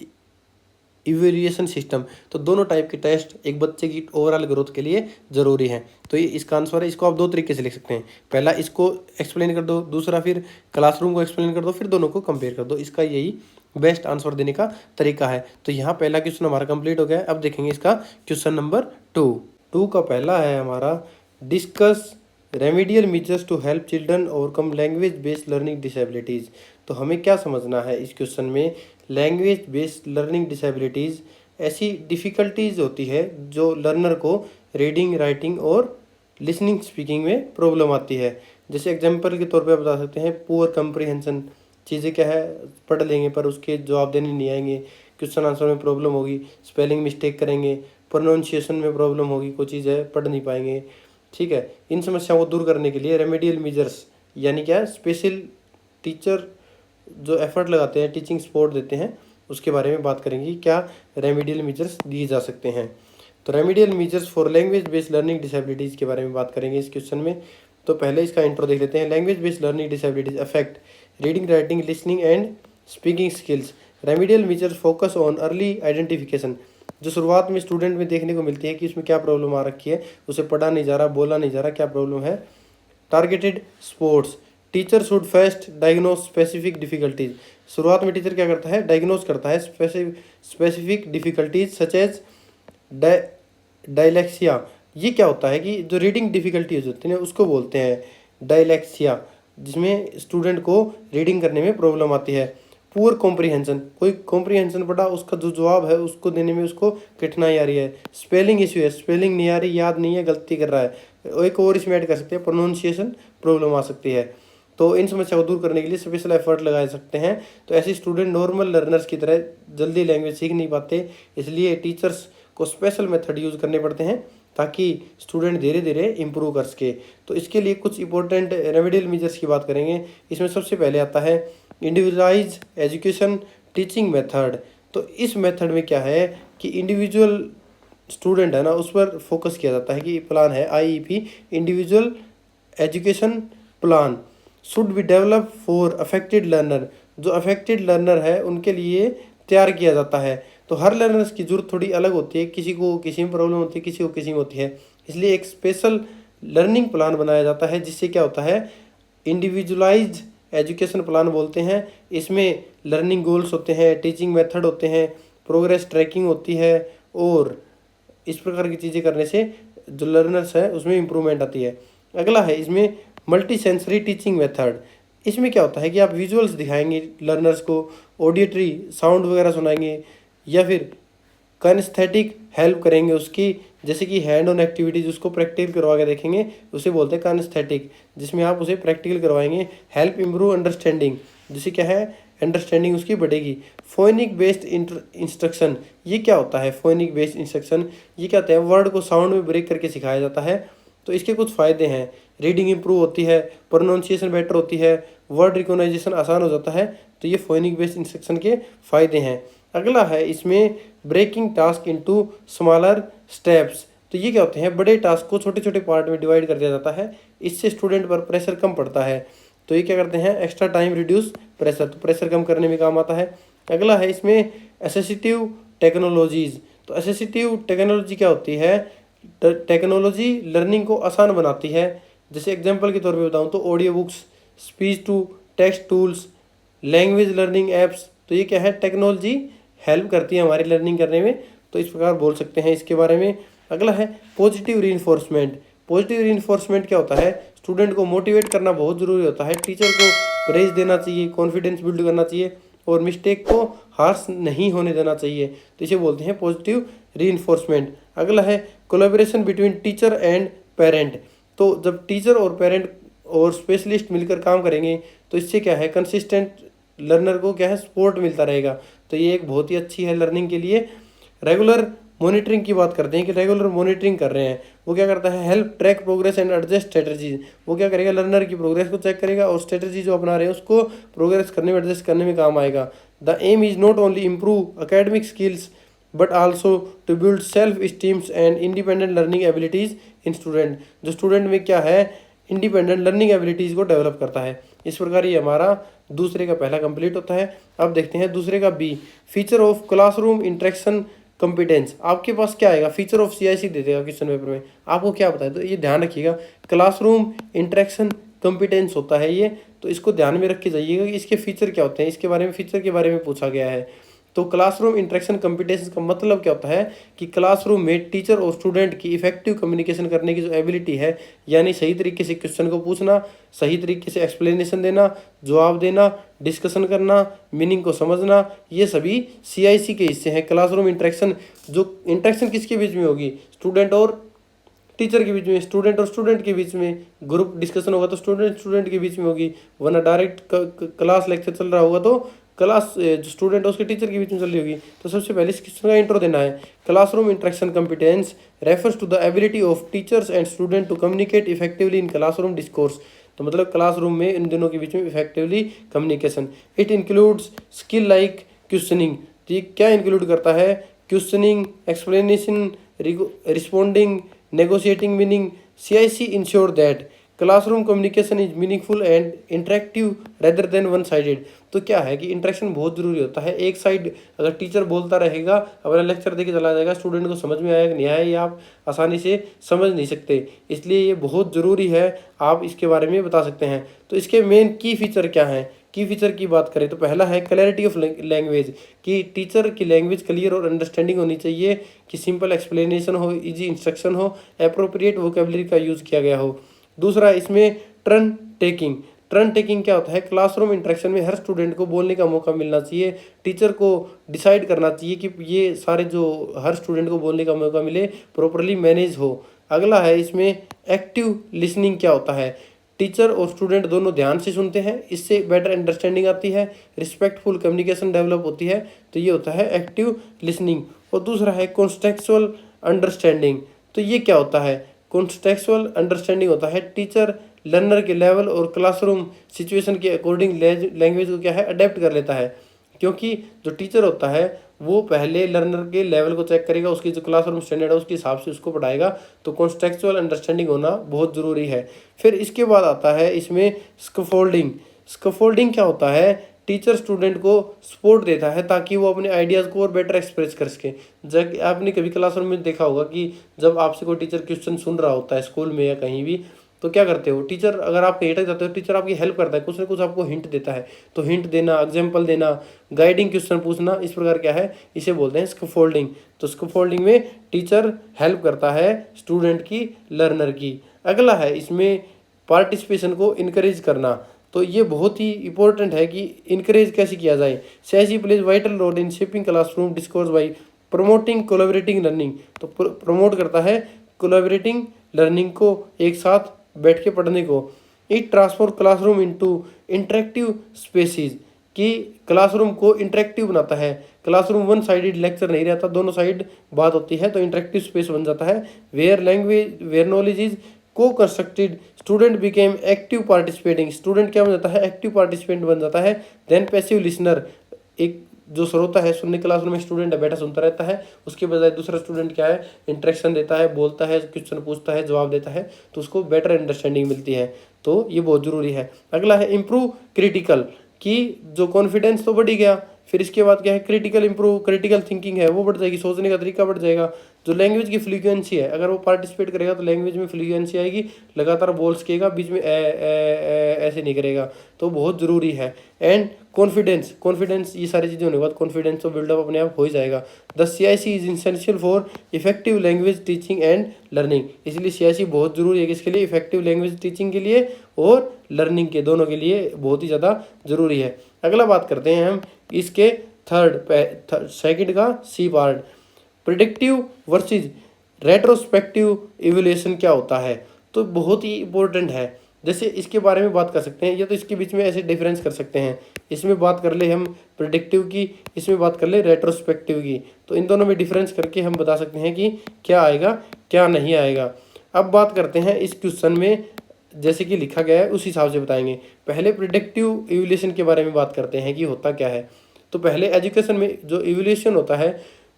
evaluation system. तो दोनों टाइप के टेस्ट एक बच्चे की ओवरऑल ग्रोथ के लिए जरूरी हैं। तो ये इसका आंसर है। इसको आप दो तरीके से लिख सकते हैं, पहला इसको एक्सप्लेन कर दो, दूसरा फिर क्लासरूम को एक्सप्लेन कर दो, फिर दोनों को कंपेयर कर दो। इसका यही बेस्ट आंसर देने का तरीका है। तो यहाँ पहला क्वेश्चन हमारा कंप्लीट हो गया है। अब देखेंगे इसका क्वेश्चन नंबर 2 का पहला है हमारा, discuss remedial measures to help children overcome language based learning disabilities. तो हमें क्या समझना है इस क्वेश्चन में? लैंग्वेज बेस्ड लर्निंग डिसेबिलिटीज़ ऐसी डिफ़िकल्टीज़ होती है जो लर्नर को रीडिंग, राइटिंग और लिसनिंग, स्पीकिंग में प्रॉब्लम आती है। जैसे एग्जांपल के तौर पे आप बता सकते हैं पुअर कंप्रीहेंशन। चीज़ें क्या है, पढ़ लेंगे पर उसके जवाब देने नहीं आएंगे, क्वेश्चन आंसर में प्रॉब्लम होगी, स्पेलिंग मिस्टेक करेंगे, प्रोनाउंसिएशन में प्रॉब्लम होगी, कोई चीज़ है पढ़ नहीं पाएंगे, ठीक है। इन समस्याओं को दूर करने के लिए रेमेडियल मेजर्स यानी क्या, स्पेशल टीचर जो एफर्ट लगाते हैं, टीचिंग सपोर्ट देते हैं, उसके बारे में बात करेंगे। क्या रेमेडियल मेजर्स दिए जा सकते हैं? तो remedial measures for language based learning disabilities के बारे में बात करेंगे इस क्वेश्चन में। तो पहले इसका इंट्रो देख लेते हैं। Language based learning disabilities affect reading, writing, listening and speaking skills. Remedial measures focus on early identification. जो शुरुआत में स्टूडेंट में देखने को मिलती है कि उसमें क्या प्रॉब्लम आ रखी है, उसे पढ़ा नहीं जा रहा, बोला नहीं जा रहा, क्या प्रॉब्लम है। Targeted sports, teacher should first diagnose specific difficulties. शुरुआत में टीचर क्या करता है? डायग्नोज करता है specific difficulties such as dyslexia. ये क्या होता है कि जो रीडिंग डिफिकल्टीज होती है उसको बोलते हैं डायलेक्सिया, जिसमें स्टूडेंट को रीडिंग करने में प्रॉब्लम आती है। पुअर कॉम्प्रीहेंशन, कोई कॉम्प्रीहेंशन पढ़ा, उसका जो जवाब है उसको देने में उसको कठिनाई आ रही है। स्पेलिंग इशू है, स्पेलिंग नहीं आ रही, याद नहीं है, गलती कर रहा है। एक और इसमें ऐड कर सकते हैं, प्रोनाउंसिएशन प्रॉब्लम आ सकती है। तो इन समस्या को दूर करने के लिए स्पेशल एफर्ट लगाए सकते हैं। तो ऐसे स्टूडेंट नॉर्मल लर्नर्स की तरह जल्दी लैंग्वेज सीख नहीं पाते, इसलिए टीचर्स को स्पेशल मेथड यूज़ करने पड़ते हैं ताकि स्टूडेंट धीरे धीरे इम्प्रूव कर सके। तो इसके लिए कुछ इंपॉर्टेंट रेमेडियल मेजर्स की बात करेंगे। इसमें सबसे पहले आता है इंडिविजुअलाइज एजुकेशन टीचिंग मेथड। तो इस मेथड में क्या है कि इंडिविजुअल स्टूडेंट है ना, उस पर फोकस किया जाता है कि प्लान है IEP, individual education plan should be develop for affected learner. जो अफेक्टेड लर्नर है उनके लिए तैयार किया जाता है। तो हर लर्नर्स की जरूरत थोड़ी अलग होती है, किसी को किसी में प्रॉब्लम होती है, किसी को किसी में होती है, इसलिए एक स्पेशल लर्निंग प्लान बनाया जाता है। जिससे क्या होता है, इंडिविजुअलाइज्ड एजुकेशन प्लान बोलते हैं। इसमें लर्निंग गोल्स होते हैं, टीचिंग मेथड होते हैं, प्रोग्रेस ट्रैकिंग होती है, और इस प्रकार की चीज़ें करने से जो लर्नर्स है उसमें इम्प्रूवमेंट आती है। अगला है इसमें मल्टी सेंसरी टीचिंग मेथड। इसमें क्या होता है कि आप विजुअल्स दिखाएंगे लर्नर्स को, ऑडियटरी साउंड वगैरह सुनाएंगे, या फिर काइनेस्थेटिक हेल्प करेंगे उसकी, जैसे कि हैंड ऑन एक्टिविटीज उसको प्रैक्टिकल करवा के देखेंगे, उसे बोलते हैं काइनेस्थेटिक, जिसमें आप उसे प्रैक्टिकल करवाएंगे। हेल्प इम्प्रूव अंडरस्टैंडिंग, जिससे क्या है अंडरस्टैंडिंग उसकी बढ़ेगी। फोनिक बेस्ड इंस्ट्रक्शन, ये क्या होता है? फोनिक बेस्ड इंस्ट्रक्शन ये क्या होता है? वर्ड को साउंड में ब्रेक करके सिखाया जाता है। तो इसके कुछ फ़ायदे हैं, रीडिंग इंप्रूव होती है, प्रोनाउंसिएशन बेटर होती है, वर्ड रिकॉग्नाइजेशन आसान हो जाता है। तो ये फोनिक बेस्ड इंस्ट्रक्शन के फ़ायदे हैं। अगला है इसमें breaking task into smaller steps. तो ये क्या होते हैं? बड़े टास्क को छोटे छोटे पार्ट में डिवाइड कर दिया जाता है, इससे स्टूडेंट पर प्रेशर कम पड़ता है। तो ये क्या करते हैं? एक्स्ट्रा टाइम रिड्यूस प्रेशर, तो प्रेशर कम करने में काम आता है। अगला है इसमें असिस्टिव टेक्नोलॉजीज। तो असिस्टिव टेक्नोलॉजी क्या होती है? टेक्नोलॉजी लर्निंग को आसान बनाती है। जैसे एग्जांपल के तौर पे बताऊं तो audio books, speech to text tools, language learning apps. तो ये क्या है? टेक्नोलॉजी हेल्प करती है हमारी लर्निंग करने में। तो इस प्रकार बोल सकते हैं इसके बारे में। अगला है पॉजिटिव रीइंफोर्समेंट। पॉजिटिव रीइंफोर्समेंट क्या होता है? स्टूडेंट को मोटिवेट करना बहुत ज़रूरी होता है। टीचर को प्रेज देना चाहिए, कॉन्फिडेंस बिल्ड करना चाहिए और मिस्टेक को हार्श नहीं होने देना चाहिए। तो इसे बोलते हैं पॉजिटिव रीइंफोर्समेंट। अगला है collaboration between teacher and parent. तो जब टीचर और पेरेंट और स्पेशलिस्ट मिलकर काम करेंगे तो इससे क्या है? कंसिस्टेंट लर्नर को क्या है? सपोर्ट मिलता रहेगा। तो ये एक बहुत ही अच्छी है लर्निंग के लिए। रेगुलर मॉनिटरिंग की बात करते हैं कि रेगुलर मॉनिटरिंग कर रहे हैं, वो क्या करता है? Help track progress and adjust strategies. वो क्या करेगा? लर्नर की प्रोग्रेस को चेक करेगा और स्ट्रेटजी जो अपना रहे हैं उसको प्रोग्रेस करने में, एडजस्ट करने में काम आएगा। The aim is not only improve academic skills but also to build self esteems and independent learning abilities in student. जो स्टूडेंट में क्या है? इंडिपेंडेंट लर्निंग एबिलिटीज को डेवलप करता है। इस प्रकार ये हमारा दूसरे का पहला कंप्लीट होता है। अब देखते हैं दूसरे का B, feature of classroom interaction competence. आपके पास क्या आएगा? फीचर ऑफ सीआईसी दे देगा क्वेश्चन पेपर में, आपको क्या बताए? तो ये ध्यान रखिएगा, क्लासरूम इंटरेक्शन कंपिटेंस होता है ये। तो इसको ध्यान में रख के जाइएगा कि इसके फीचर क्या होते हैं। इसके बारे में, फीचर के बारे में पूछा गया है। तो क्लासरूम इंटरेक्शन कंपिटेंस का मतलब क्या होता है कि क्लासरूम में टीचर और स्टूडेंट की इफेक्टिव कम्युनिकेशन करने की जो एबिलिटी है, यानी सही तरीके से क्वेश्चन को पूछना, सही तरीके से एक्सप्लेनेशन देना, जवाब देना, डिस्कशन करना, मीनिंग को समझना, ये सभी सीआईसी के हिस्से हैं। क्लासरूम इंटरेक्शन, जो इंटरेक्शन किसके बीच में होगी? स्टूडेंट और टीचर के बीच में, स्टूडेंट और स्टूडेंट के बीच में। ग्रुप डिस्कशन होगा तो स्टूडेंट स्टूडेंट के बीच में होगी, वरना डायरेक्ट क्लास लेक्चर चल रहा होगा तो क्लास जो स्टूडेंट है उसके टीचर के बीच में चल रही होगी। तो सबसे पहले इस क्वेश्चन का इंट्रो देना है। Classroom interaction competence refers to the ability of teachers and student to communicate effectively in classroom discourse. तो मतलब क्लासरूम में इन दोनों के बीच में effectively communication. It includes skill like questioning. तो ये क्या इंक्लूड करता है? Questioning, explanation, responding, negotiating meaning. CIC ensure that classroom communication is meaningful and interactive rather than one sided। तो क्या है कि इंटरेक्शन बहुत जरूरी होता है। एक साइड अगर टीचर बोलता रहेगा, अपना लेक्चर देके चला जाएगा, स्टूडेंट को समझ में आएगा नहीं आया, ये आप आसानी से समझ नहीं सकते। इसलिए ये बहुत ज़रूरी है, आप इसके बारे में बता सकते हैं। तो इसके मेन की फीचर क्या हैं? की फीचर की बात करें तो पहला है क्लैरिटी ऑफ लैंग्वेज, कि टीचर की लैंग्वेज क्लियर और अंडरस्टैंडिंग होनी चाहिए, कि सिंपल एक्सप्लेनेशन हो, इजी इंस्ट्रक्शन हो, एप्रोप्रिएट वोकेबलरी का यूज़ किया गया हो। दूसरा इसमें टर्न टेकिंग। टर्न टेकिंग क्या होता है? क्लासरूम इंटरेक्शन में हर स्टूडेंट को बोलने का मौका मिलना चाहिए। टीचर को डिसाइड करना चाहिए कि ये सारे जो हर स्टूडेंट को बोलने का मौका मिले, प्रॉपरली मैनेज हो। अगला है इसमें एक्टिव लिसनिंग। क्या होता है? टीचर और स्टूडेंट दोनों ध्यान से सुनते हैं, इससे बेटर अंडरस्टैंडिंग आती है, रिस्पेक्टफुल कम्युनिकेशन डेवलप होती है। तो ये होता है एक्टिव लिसनिंग। और दूसरा है कॉन्टेक्सुअल अंडरस्टैंडिंग। तो ये क्या होता है? कॉन्टेक्सुअल अंडरस्टैंडिंग होता है टीचर लर्नर के लेवल और क्लासरूम सिचुएशन के अकॉर्डिंग लैंग्वेज को क्या है? अडेप्ट कर लेता है। क्योंकि जो टीचर होता है वो पहले लर्नर के लेवल को चेक करेगा, उसकी जो क्लासरूम स्टैंडर्ड है उसके हिसाब से उसको पढ़ाएगा। तो कॉन्टेक्सुअल अंडरस्टैंडिंग होना बहुत ज़रूरी है। फिर इसके बाद आता है इसमें स्कैफोल्डिंग। स्कैफोल्डिंग क्या होता है? टीचर स्टूडेंट को सपोर्ट देता है ताकि वो अपने आइडियाज़ को और बेटर एक्सप्रेस कर सके। जब आपने कभी क्लासरूम में देखा होगा कि जब आपसे कोई टीचर क्वेश्चन सुन रहा होता है स्कूल में या कहीं भी, तो क्या करते हो? टीचर अगर आप कहीं अटक जाते हो, टीचर आपकी हेल्प करता है, कुछ ना कुछ आपको हिंट देता है। तो हिंट देना, एग्जाम्पल देना, गाइडिंग क्वेश्चन पूछना, इस प्रकार क्या है? इसे बोलते हैं स्कैफोल्डिंग। तो स्कैफोल्डिंग में टीचर हेल्प करता है स्टूडेंट की, लर्नर की। अगला है इसमें पार्टिसिपेशन को इनकरेज करना। तो ये बहुत ही इंपॉर्टेंट है कि इनकरेज कैसे किया जाए। CIC plays vital role in shaping classroom discourse by promoting collaborating learning. तो प्रमोट करता है कोलैबोरेटिंग लर्निंग को, एक साथ बैठ के पढ़ने को। It transform classroom into interactive spaces, कि क्लासरूम को इंटरेक्टिव बनाता है। क्लासरूम वन साइडेड लेक्चर नहीं रहता, दोनों साइड बात होती है, तो इंटरेक्टिव स्पेस बन जाता है। वेयर नॉलेज इज को constructed student became active participating. Student क्या बन जाता है? एक्टिव पार्टिसिपेंट बन जाता है। देन पैसिव लिसनर, एक जो श्रोता है, सुनने क्लासरूम में स्टूडेंट बैठा सुनता रहता है, उसके बजाय दूसरा स्टूडेंट क्या है? इंटरेक्शन देता है, बोलता है, क्वेश्चन पूछता है, जवाब देता है, तो उसको बेटर अंडरस्टैंडिंग मिलती है। तो ये बहुत जरूरी है। अगला है इम्प्रूव क्रिटिकल, कि जो कॉन्फिडेंस तो बढ़ ही गया, फिर इसके बाद क्या है, क्रिटिकल थिंकिंग है वो बढ़ जाएगी, सोचने का तरीका बढ़ जाएगा। जो लैंग्वेज की फ्लुएंसी है, अगर वो पार्टिसिपेट करेगा तो लैंग्वेज में फ्लुएंसी आएगी, लगातार बोल सकेगा, बीच में ऐसे नहीं करेगा, तो बहुत ज़रूरी है। एंड कॉन्फिडेंस ये सारी चीज़ें होने के बाद कॉन्फिडेंस तो बिल्डअप अपने आप हो ही जाएगा। The CIC is essential for effective language teaching and learning. इसलिए CIC बहुत ज़रूरी है किसके लिए, इफेक्टिव लैंग्वेज टीचिंग के लिए और लर्निंग के दोनों के लिए बहुत ही ज़्यादा ज़रूरी है। अगला बात करते हैं हम इसके सेकंड का C part, predictive versus retrospective evaluation क्या होता है। तो बहुत ही इंपॉर्टेंट है, जैसे इसके बारे में बात कर सकते हैं या तो इसके बीच में ऐसे डिफरेंस कर सकते हैं। इसमें बात कर ले हम प्रिडिक्टिव की, इसमें बात कर ले रेट्रोस्पेक्टिव की, तो इन दोनों में डिफरेंस करके हम बता सकते हैं कि क्या आएगा क्या नहीं आएगा। अब बात करते हैं इस क्वेश्चन में जैसे कि लिखा गया है उस हिसाब से बताएंगे। पहले प्रिडिक्टिव इवैल्यूएशन के बारे में बात करते हैं कि होता क्या है। तो पहले एजुकेशन में जो इवैल्यूएशन होता है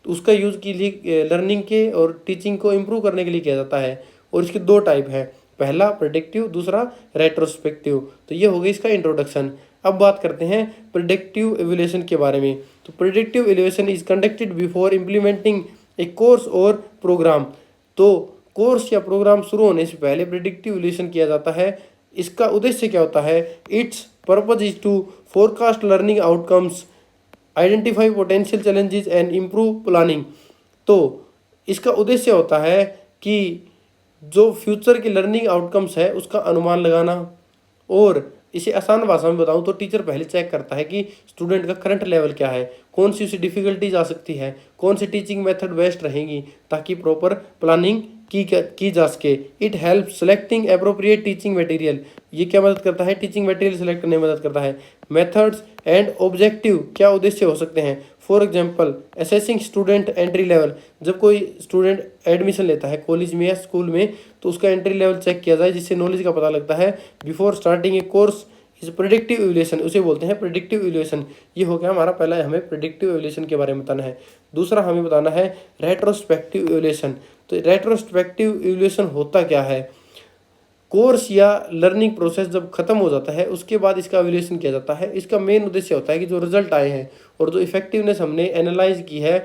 तो उसका यूज़ के लिए लर्निंग के और टीचिंग को इम्प्रूव करने के लिए किया जाता है, और इसके दो टाइप है, पहला प्रिडिक्टिव, दूसरा रेट्रोस्पेक्टिव। तो ये हो गई इसका इंट्रोडक्शन। अब बात करते हैं प्रिडिक्टिव इवैल्यूएशन के बारे में। तो predictive evaluation is conducted before implementing A course और प्रोग्राम। तो कोर्स या प्रोग्राम शुरू होने से पहले प्रिडिक्टिव इवैल्यूएशन किया जाता है। इसका उद्देश्य क्या होता है, its purpose is to forecast learning outcomes, identify potential challenges and improve planning. तो इसका उद्देश्य होता है कि जो फ्यूचर के लर्निंग आउटकम्स है उसका अनुमान लगाना, और इसे आसान भाषा में बताऊं तो टीचर पहले चेक करता है कि स्टूडेंट का करंट लेवल क्या है, कौन सी उसे डिफिकल्टीज आ सकती है, कौन सी टीचिंग मेथड बेस्ट रहेंगी ताकि प्रॉपर प्लानिंग की जा सके। It help selecting appropriate teaching material. ये क्या मदद करता है, टीचिंग मटेरियल सेलेक्ट करने में मदद करता है। मेथड्स एंड ऑब्जेक्टिव, क्या उद्देश्य हो सकते हैं, for example assessing student entry level. जब कोई स्टूडेंट एडमिशन लेता है कॉलेज में या स्कूल में तो उसका एंट्री लेवल चेक किया जाए जिससे नॉलेज का पता लगता है। Before starting A course is predictive evaluation, उसे बोलते हैं प्रिडिक्टिव इवैल्यूएशन। ये हो गया हमारा पहला, हमें प्रिडिक्टिव इवैल्यूएशन के बारे में बताना है। दूसरा हमें बताना है रेट्रोस्पेक्टिव इवैल्यूएशन। तो रेट्रोस्पेक्टिव इवैल्यूएशन होता क्या है, कोर्स या लर्निंग प्रोसेस जब खत्म हो जाता है उसके बाद इसका इवैल्यूएशन किया जाता है। इसका मेन उद्देश्य होता है कि जो रिजल्ट आए हैं और जो इफेक्टिवनेस हमने एनालाइज की है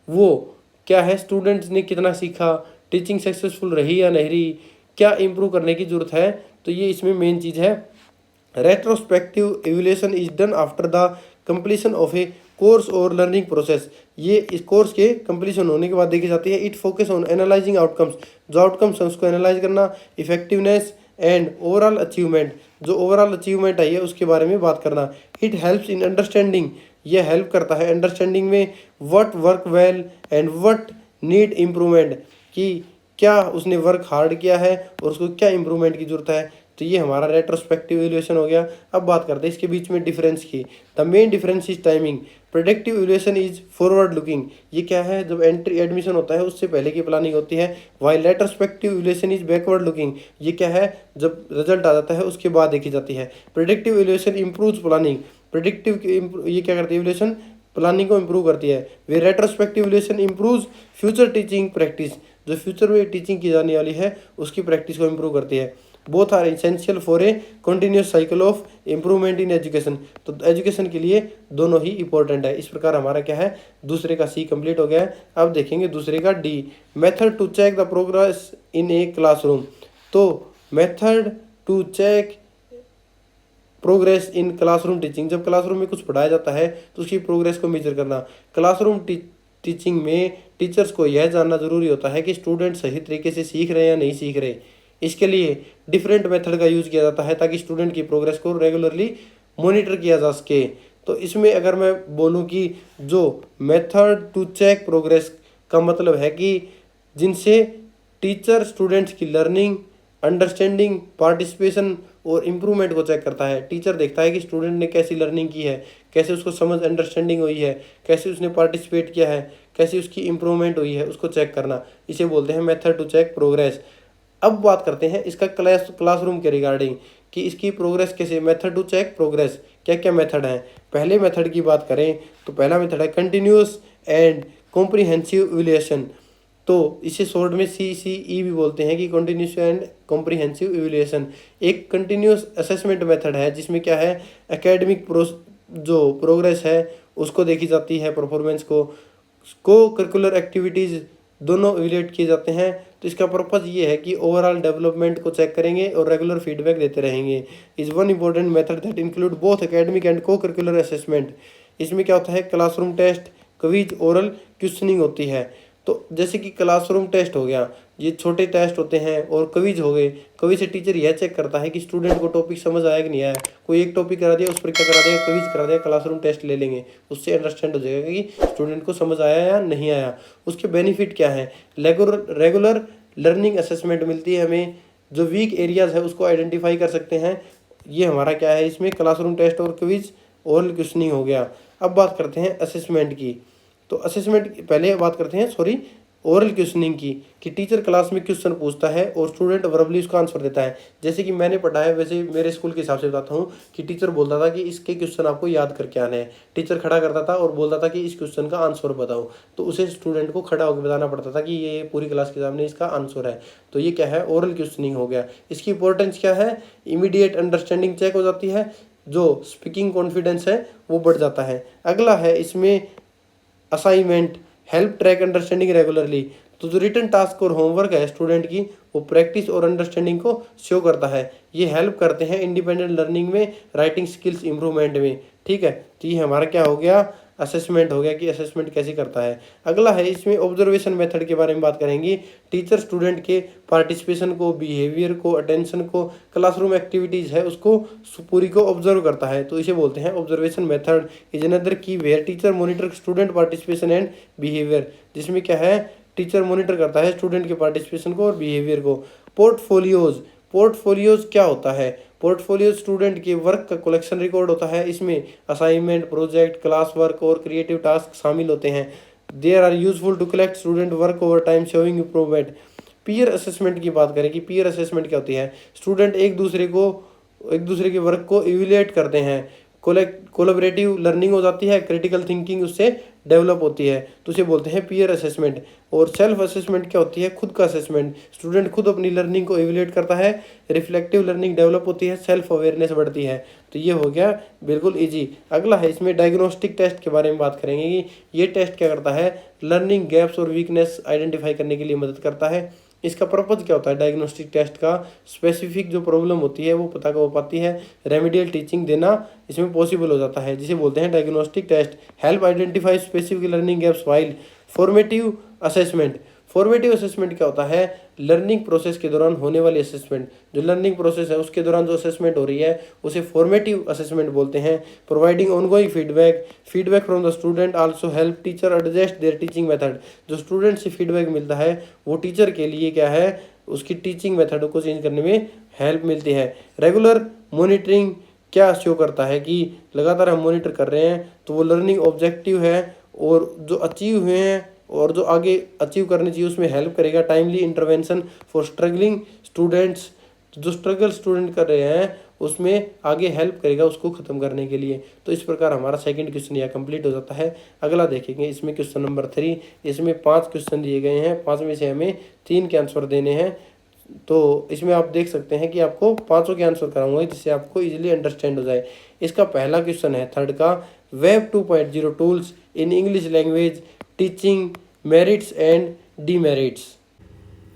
वो क्या है, स्टूडेंट्स ने कितना सीखा, टीचिंग सक्सेसफुल रही या नहीं रही, क्या इम्प्रूव करने की जरूरत है। तो ये इसमें मेन चीज़ है। Retrospective evaluation is done after the completion of A course और लर्निंग प्रोसेस। ये इस कोर्स के कंप्लीशन होने के बाद देखी जाती है। It focus on analysing outcomes, जो आउटकम्स है उसको एनालाइज करना, इफेक्टिवनेस एंड ओवरऑल अचीवमेंट, जो ओवरऑल अचीवमेंट आई है उसके बारे में बात करना। इट हेल्प्स इन अंडरस्टैंडिंग, ये हेल्प करता है अंडरस्टैंडिंग में what work well and what need improvement, कि क्या उसने वर्क हार्ड किया है और उसको क्या इम्प्रूवमेंट की जरूरत है। तो ये हमारा रेट्रोस्पेक्टिव इवैल्यूएशन हो गया। अब बात करते हैं इसके बीच में डिफरेंस की। The main difference is timing. Productive evaluation is forward looking, ये क्या है, जब एंट्री एडमिशन होता है उससे पहले की प्लानिंग होती है। While retrospective evaluation is backward looking, ये क्या है, जब रिजल्ट आ जाता है उसके बाद देखी जाती है। Productive evaluation improves planning, productive ये क्या करती है, इवैल्यूएशन प्लानिंग को इंप्रूव करती है। वे retrospective evaluation improves future teaching practice, जो फ्यूचर में टीचिंग की जाने वाली है उसकी प्रैक्टिस को इंप्रूव करती है। Both are essential for a continuous cycle of improvement in education, तो एजुकेशन के लिए दोनों ही इंपॉर्टेंट है। इस प्रकार हमारा क्या है, दूसरे का सी कंप्लीट हो गया है। अब देखेंगे दूसरे का D, method to check the progress in a classroom. तो method to check progress in classroom teaching, जब क्लासरूम में कुछ पढ़ाया जाता है तो उसकी प्रोग्रेस को मेजर करना। क्लासरूम टीचिंग में टीचर्स को यह जानना जरूरी होता है कि स्टूडेंट सही तरीके से सीख रहे हैं या नहीं सीख रहे। इसके लिए डिफरेंट मेथड का यूज किया जाता है ताकि स्टूडेंट की प्रोग्रेस को रेगुलरली मॉनिटर किया जा सके। तो इसमें अगर मैं बोलूं कि जो मेथड टू चेक प्रोग्रेस का मतलब है कि जिनसे टीचर स्टूडेंट्स की लर्निंग, अंडरस्टैंडिंग, पार्टिसिपेशन और इम्प्रूवमेंट को चेक करता है। टीचर देखता है कि स्टूडेंट ने कैसी लर्निंग की है, कैसे उसको समझ अंडरस्टैंडिंग हुई है, कैसे उसने पार्टिसिपेट किया है, कैसे उसकी इम्प्रूवमेंट हुई है, उसको चेक करना, इसे बोलते हैं मेथड टू चेक प्रोग्रेस। अब बात करते हैं इसका क्लासरूम के रिगार्डिंग कि इसकी प्रोग्रेस कैसे, मेथड टू चेक प्रोग्रेस क्या क्या मेथड हैं। पहले मेथड की बात करें तो पहला मेथड है कंटिन्यूस एंड कॉम्प्रिहेंसिव इवैल्यूएशन। तो इसे शॉर्ट में CCE भी बोलते हैं कि कंटिन्यूस एंड कॉम्प्रिहेंसिव इवैल्यूएशन। एक कंटिन्यूस असेसमेंट मेथड है जिसमें क्या है, एकेडमिक जो प्रोग्रेस है उसको देखी जाती है, परफॉर्मेंस को करिकुलर एक्टिविटीज़ दोनों इवेल्युएट किए जाते हैं। तो इसका पर्पज़ ये है कि ओवरऑल डेवलपमेंट को चेक करेंगे और रेगुलर फीडबैक देते रहेंगे। Is one important method that include both academic and co curricular assessment. इसमें क्या होता है, classroom test, quiz, oral questioning होती है। तो जैसे कि क्लासरूम टेस्ट हो गया, ये छोटे टेस्ट होते हैं, और क्विज हो गए। क्विज से टीचर यह चेक करता है कि स्टूडेंट को टॉपिक समझ आया कि नहीं आया। कोई एक टॉपिक करा दिया, उस पर क्या करा दिया, क्विज करा दिया, क्लासरूम टेस्ट ले लेंगे, उससे अंडरस्टैंड हो जाएगा कि स्टूडेंट को समझ आया या नहीं आया। उसके बेनिफिट क्या है, रेगुलर लर्निंग असेसमेंट मिलती है हमें, जो वीक एरियाज है उसको आइडेंटिफाई कर सकते हैं। ये हमारा क्या है, इसमें क्लासरूम टेस्ट और क्विज ओरल क्वेश्चनिंग हो गया। अब बात करते हैं असेसमेंट की। तो असेसमेंट पहले बात करते हैं ओरल क्वेश्चनिंग की, कि टीचर क्लास में क्वेश्चन पूछता है और स्टूडेंट वर्बली उसका आंसर देता है। जैसे कि मैंने पढ़ा है, वैसे मेरे स्कूल के हिसाब से बताता हूँ कि टीचर बोलता था कि इसके क्वेश्चन आपको याद करके आने हैं। टीचर खड़ा करता था और बोलता था कि इस क्वेश्चन का आंसर बताओ, तो उसे स्टूडेंट को खड़ा होकर बताना पड़ता था कि ये पूरी क्लास के सामने इसका आंसर है। तो ये क्या है, ओरल क्वेश्चनिंग हो गया। इसकी इंपॉर्टेंस क्या है, इमीडिएट अंडरस्टैंडिंग चेक हो जाती है, जो स्पीकिंग कॉन्फिडेंस है वो बढ़ जाता है। अगला है इसमें assignment, help track understanding regularly. तो जो रिटन टास्क और होमवर्क है स्टूडेंट की, वो प्रैक्टिस और अंडरस्टैंडिंग को शो करता है। ये हेल्प करते हैं इंडिपेंडेंट लर्निंग में, राइटिंग स्किल्स इंप्रूवमेंट में। ठीक है, तो ये हमारा क्या हो गया, असेसमेंट हो गया कि असेसमेंट कैसे करता है। अगला है इसमें ऑब्जर्वेशन मेथड के बारे में बात करेंगे। टीचर स्टूडेंट के पार्टिसिपेशन को, बिहेवियर को, अटेंशन को, क्लासरूम एक्टिविटीज़ है उसको पूरी को ऑब्जर्व करता है, तो इसे बोलते हैं observation method. Is another key where teacher monitor student participation and behaviour, जिसमें क्या है, टीचर मॉनिटर करता है स्टूडेंट के पार्टिसिपेशन को और बिहेवियर को। पोर्टफोलियोज क्या होता है, पोर्टफोलियो स्टूडेंट के वर्क का कलेक्शन रिकॉर्ड होता है। इसमें असाइनमेंट, प्रोजेक्ट, क्लास वर्क और क्रिएटिव टास्क शामिल होते हैं। There are useful to collect student work over time showing improvement. Peer assessment की बात करें कि पीयर असेसमेंट क्या होती है, स्टूडेंट एक दूसरे के वर्क को इवेल्युएट करते हैं, कोलैबोरेटिव लर्निंग हो जाती है, क्रिटिकल थिंकिंग उससे डेवलप होती है, तो उसे बोलते हैं पीयर असेसमेंट। और सेल्फ असेसमेंट क्या होती है, खुद का असेसमेंट, स्टूडेंट खुद अपनी लर्निंग को इवेल्युएट करता है, रिफ्लेक्टिव लर्निंग डेवलप होती है, सेल्फ अवेयरनेस बढ़ती है। तो ये हो गया बिल्कुल इजी। अगला है इसमें डायग्नोस्टिक टेस्ट के बारे में बात करेंगे कि ये टेस्ट क्या करता है, लर्निंग गैप्स और वीकनेस आइडेंटिफाई करने के लिए मदद करता है। इसका पर्पज़ क्या होता है, डायग्नोस्टिक टेस्ट का, स्पेसिफिक जो प्रॉब्लम होती है वो पता हो पाती है, रेमेडियल टीचिंग देना इसमें पॉसिबल हो जाता है, जिसे बोलते हैं diagnostic test. Help identify specific learning gaps while formative assessment. Formative assessment क्या होता है, लर्निंग प्रोसेस के दौरान होने वाली असेसमेंट, जो लर्निंग प्रोसेस है उसके दौरान जो असेसमेंट हो रही है उसे फॉर्मेटिव असेसमेंट बोलते हैं। Providing ongoing feedback from the student also help teacher adjust there teaching method. जो स्टूडेंट से फीडबैक मिलता है वो टीचर के लिए क्या है, उसकी टीचिंग मेथड को चेंज करने में हेल्प मिलती है। रेगुलर मॉनिटरिंग क्या शो करता है कि लगातार हम मॉनिटर कर रहे हैं तो वो लर्निंग ऑब्जेक्टिव है और जो अचीव हुए हैं और जो आगे अचीव करने चाहिए उसमें हेल्प करेगा। Timely intervention for struggling students, जो स्ट्रगल स्टूडेंट कर रहे हैं उसमें आगे हेल्प करेगा उसको ख़त्म करने के लिए। तो इस प्रकार हमारा सेकंड क्वेश्चन यह कंप्लीट हो जाता है। अगला देखेंगे इसमें क्वेश्चन नंबर 3। इसमें 5 क्वेश्चन दिए गए हैं, 5 में से हमें 3 के आंसर देने हैं। तो इसमें आप देख सकते हैं कि आपको 5 के आंसर कराऊंगा जिससे आपको इजीली अंडरस्टैंड हो जाए। इसका पहला क्वेश्चन है थर्ड का, web 2.0 tools in English language teaching merits and demerits.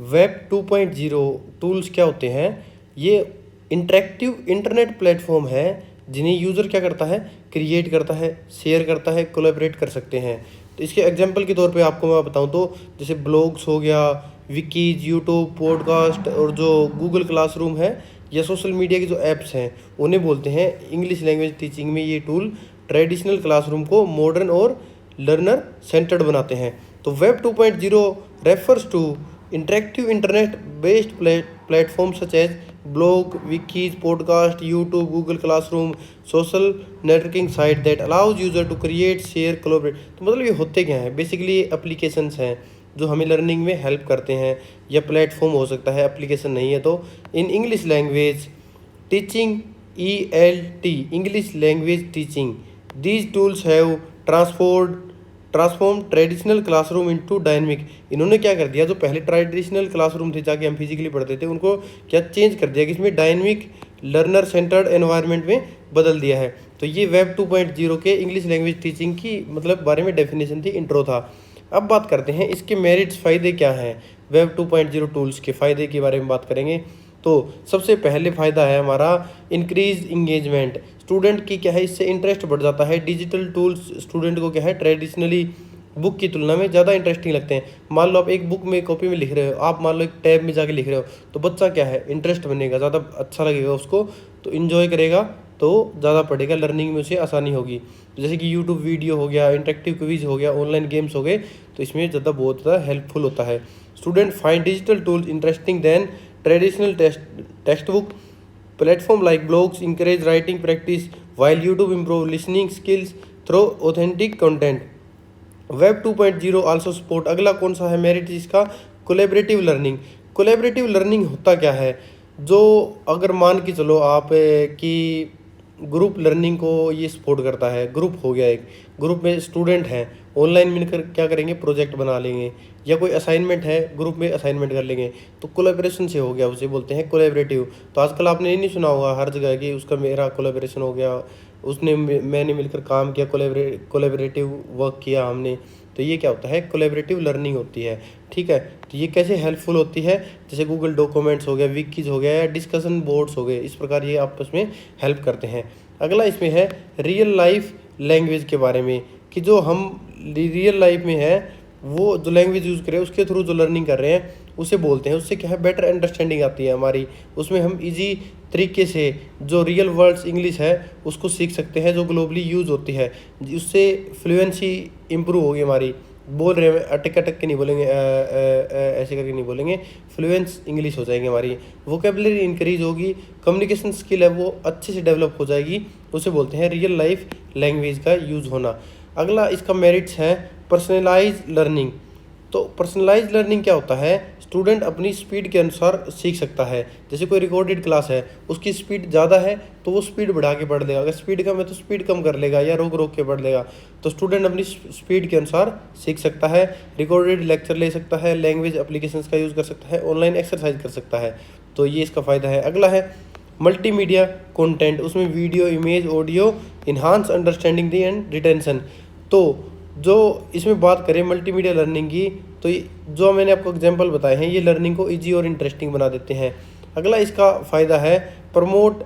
Web 2.0 tools क्या होते हैं, ये इंटरेक्टिव इंटरनेट प्लेटफॉर्म है जिन्हें यूज़र क्या करता है, क्रिएट करता है, शेयर करता है, कोलैबोरेट कर सकते हैं। तो इसके एग्जांपल के तौर पे आपको मैं बताऊं तो जैसे ब्लॉग्स हो गया, विकीज, यूट्यूब, पॉडकास्ट और जो गूगल क्लासरूम है या सोशल मीडिया की जो ऐप्स हैं उन्हें बोलते हैं इंग्लिश लैंग्वेज टीचिंग में। ये टूल ट्रेडिशनल क्लासरूम को मॉडर्न और लर्नर सेंटर्ड बनाते हैं। तो web 2.0 refers to interactive internet based platform such as blog, wikis, podcast, YouTube, Google classroom, social networking site that allows user to create, share, collaborate. तो मतलब ये होते क्या हैं, बेसिकली ये एप्लीकेशंस हैं जो हमें लर्निंग में हेल्प करते हैं, या प्लेटफॉर्म हो सकता है, एप्लीकेशन नहीं है तो। In English language teaching ELT English language teaching, these tools have transform traditional classroom into dynamic. इन्होंने क्या कर दिया, जो पहले ट्रेडिशनल क्लासरूम थे जाके हम फिजिकली पढ़ते थे उनको क्या चेंज कर दिया कि इसमें डायनेमिक लर्नर सेंटर्ड एनवायरनमेंट में बदल दिया है। तो ये वेब 2.0 के इंग्लिश लैंग्वेज टीचिंग की मतलब बारे में डेफिनेशन थी, इंट्रो था। अब बात करते हैं इसके मेरिट्स, फ़ायदे क्या हैं। वेब 2.0 टूल्स के फ़ायदे के बारे में बात करेंगे। तो सबसे पहले फ़ायदा है हमारा इंक्रीज इंगेजमेंट। स्टूडेंट की क्या है, इससे इंटरेस्ट बढ़ जाता है। डिजिटल टूल्स स्टूडेंट को क्या है, ट्रेडिशनली बुक की तुलना में ज़्यादा इंटरेस्टिंग लगते हैं। मान लो आप एक बुक में कॉपी में लिख रहे हो, आप मान लो एक टैब में जाके लिख रहे हो, तो बच्चा क्या है, इंटरेस्ट बनेगा, ज़्यादा अच्छा लगेगा उसको, तो इन्जॉय करेगा, तो ज़्यादा पढ़ेगा, लर्निंग में उसे आसानी होगी। जैसे कि यूट्यूब वीडियो हो गया, इंटरेक्टिव क्विज हो गया, ऑनलाइन गेम्स हो गए, तो इसमें बहुत ज़्यादा हेल्पफुल होता है। Student find digital tools interesting than traditional text book. Platform like blogs encourage writing practice while YouTube improve listening skills through authentic content. Web 2.0 also support. अगला कौन सा है मेरिट इसका, कोलेबरेटिव लर्निंग। कोलेबरेटिव लर्निंग होता क्या है, जो अगर मान के चलो आप कि ग्रुप लर्निंग को ये सपोर्ट करता है। ग्रुप हो गया, एक ग्रुप में स्टूडेंट हैं, ऑनलाइन मिलकर क्या करेंगे, प्रोजेक्ट बना लेंगे, या कोई असाइनमेंट है ग्रुप में असाइनमेंट कर लेंगे, तो कोलेबरेशन से हो गया, उसे बोलते हैं कोलेबरेटिव। तो आजकल आपने ये नहीं सुना होगा हर जगह कि उसका मेरा कोलेबरेशन हो गया, उसने मैंने मिलकर काम किया, कोलेबरेटिव वर्क किया हमने। तो ये क्या होता है, कोलेबरेटिव लर्निंग होती है। ठीक है, तो ये कैसे हेल्पफुल होती है, जैसे गूगल डॉक्यूमेंट्स हो गया, विकीज हो गया, या डिस्कशन बोर्ड्स हो गए, इस प्रकार ये आपस में हेल्प करते हैं। अगला इसमें है रियल लाइफ लैंग्वेज के बारे में, कि जो हम रियल लाइफ में है वो जो लैंग्वेज यूज़ करें उसके थ्रू जो लर्निंग कर रहे हैं उसे बोलते हैं। उससे क्या है, बेटर अंडरस्टैंडिंग आती है हमारी, उसमें हम इजी तरीके से जो रियल वर्ड्स इंग्लिश है उसको सीख सकते हैं, जो ग्लोबली यूज़ होती है। उससे फ्लुएंसी इंप्रूव होगी हमारी, बोल रहे हैं अटक अटक के नहीं बोलेंगे, ऐसे करके नहीं बोलेंगे, फ्लुएंस इंग्लिश हो जाएगी हमारी। वोकेबलरी इंक्रीज होगी, कम्युनिकेशन स्किल है वो अच्छे से डेवलप हो जाएगी, उसे बोलते हैं रियल लाइफ लैंग्वेज का यूज़ होना। अगला इसका मेरिट्स है पर्सनलाइज लर्निंग। तो पर्सनलाइज लर्निंग क्या होता है, स्टूडेंट अपनी स्पीड के अनुसार सीख सकता है। जैसे कोई रिकॉर्डेड क्लास है, उसकी स्पीड ज़्यादा है तो वो स्पीड बढ़ा के पढ़ लेगा, अगर स्पीड कम है तो स्पीड कम कर लेगा या रोक रोक के पढ़ लेगा। तो स्टूडेंट अपनी स्पीड के अनुसार सीख सकता है, रिकॉर्डेड लेक्चर ले सकता है, लैंग्वेज एप्लीकेशंस का यूज़ कर सकता है, ऑनलाइन एक्सरसाइज कर सकता है। तो ये इसका फ़ायदा है। अगला है मल्टीमीडिया कंटेंट, उसमें video, image, audio, enhance understanding the and retention. तो जो इसमें बात करें मल्टीमीडिया लर्निंग की, तो जो मैंने आपको एग्जांपल बताए हैं ये लर्निंग को इजी और इंटरेस्टिंग बना देते हैं। अगला इसका फ़ायदा है प्रमोट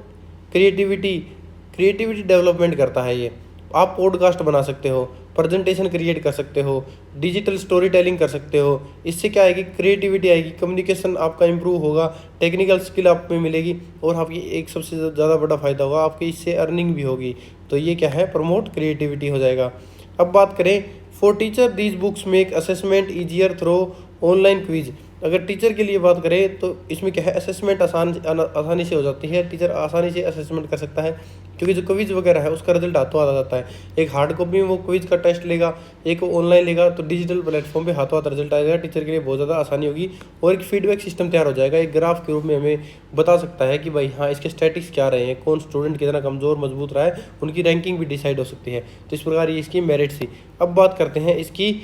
क्रिएटिविटी डेवलपमेंट करता है ये। आप पॉडकास्ट बना सकते हो, प्रेजेंटेशन क्रिएट कर सकते हो, डिजिटल स्टोरी टेलिंग कर सकते हो। इससे क्या आएगी, क्रिएटिविटी आएगी, कम्युनिकेशन आपका इंप्रूव होगा, टेक्निकल स्किल आप में मिलेगी, और आपकी एक सबसे ज़्यादा बड़ा फ़ायदा होगा, आपकी इससे अर्निंग भी होगी। तो ये क्या है, प्रमोट क्रिएटिविटी हो जाएगा। अब बात करें for teacher these books make assessment easier through online quiz. अगर टीचर के लिए बात करें तो इसमें क्या है, असेसमेंट आसानी से हो जाती है, टीचर आसानी से असेसमेंट कर सकता है, क्योंकि जो क्विज वगैरह है उसका रिजल्ट हाथों हाथ आ जाता है। एक हार्ड कॉपी में वो क्विज का टेस्ट लेगा, एक ऑनलाइन लेगा, तो डिजिटल प्लेटफॉर्म पे हाथों हाथ रिजल्ट आएगा, टीचर के लिए बहुत ज़्यादा आसानी होगी। और एक फीडबैक सिस्टम तैयार हो जाएगा, एक ग्राफ के रूप में हमें बता सकता है कि भाई हाँ इसके स्टैटिक्स क्या रहे हैं, कौन स्टूडेंट कितना कमज़ोर मजबूत रहा है, उनकी रैंकिंग भी डिसाइड हो सकती है। तो इस प्रकार ये इसकी मेरिट्स थी। अब बात करते हैं इसकी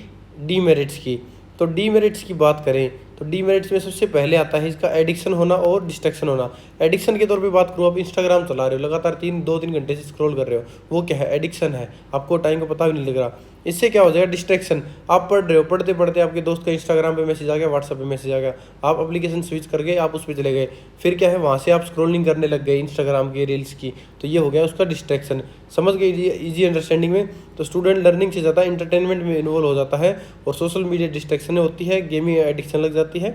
डीमेरिट्स की। तो डीमेरिट्स की बात करें तो डीमेरिट्स में सबसे पहले आता है इसका एडिक्शन होना और डिस्ट्रैक्शन होना। एडिक्शन के तौर पे बात करूँ, आप इंस्टाग्राम चला रहे हो, लगातार 2-3 घंटे से स्क्रॉल कर रहे हो, वो क्या है, एडिक्शन है, आपको टाइम का पता भी नहीं लग रहा। इससे क्या हो जाएगा, डिस्ट्रैक्शन। आप पढ़ रहे हो, पढ़ते पढ़ते आपके दोस्त का इंस्टाग्राम पे मैसेज आ गया, व्हाट्सएप पे मैसेज आ गया, आप एप्लीकेशन स्विच करके आप उस पर चले गए, फिर क्या है वहाँ से आप स्क्रॉलिंग करने लग गए इंस्टाग्राम की रील्स की, तो ये हो गया उसका डिस्ट्रैक्शन। समझ गए इजी अंडरस्टैंडिंग में। तो स्टूडेंट लर्निंग से ज़्यादा इंटरटेनमेंट में इन्वॉल्व हो जाता है, और सोशल मीडिया डिस्ट्रैक्शन होती है, गेमिंग एडिक्शन लग जाती है।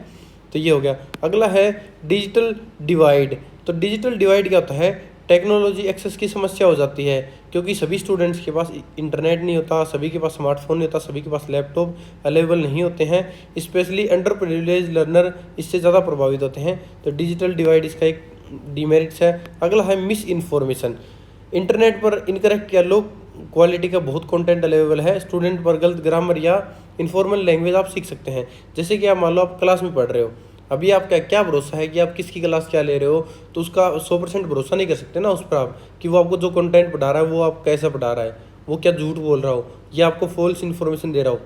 तो ये हो गया। अगला है डिजिटल डिवाइड। तो डिजिटल डिवाइड क्या होता है, टेक्नोलॉजी एक्सेस की समस्या हो जाती है, क्योंकि सभी स्टूडेंट्स के पास इंटरनेट नहीं होता, सभी के पास स्मार्टफोन नहीं होता, सभी के पास लैपटॉप अवेलेबल नहीं होते हैं, स्पेशली अंडर प्रिविलेज लर्नर इससे ज़्यादा प्रभावित होते हैं। तो डिजिटल डिवाइड इसका एक डीमेरिट्स है। अगला है मिस इन्फॉर्मेशन। इंटरनेट पर इनकरेक्ट या लो क्वालिटी का बहुत कंटेंट अवेलेबल है, स्टूडेंट पर गलत ग्रामर या इनफॉर्मल लैंग्वेज आप सीख सकते हैं। जैसे कि आप मान लो आप क्लास में पढ़ रहे हो, अभी आपका क्या भरोसा है कि आप किसकी क्लास क्या ले रहे हो, तो उसका 100% भरोसा नहीं कर सकते ना उस पर आप, कि वो आपको जो कंटेंट पढ़ा रहा है वो आप कैसा पढ़ा रहा है, वो क्या झूठ बोल रहा हो या आपको फॉल्स इन्फॉर्मेशन दे रहा हो।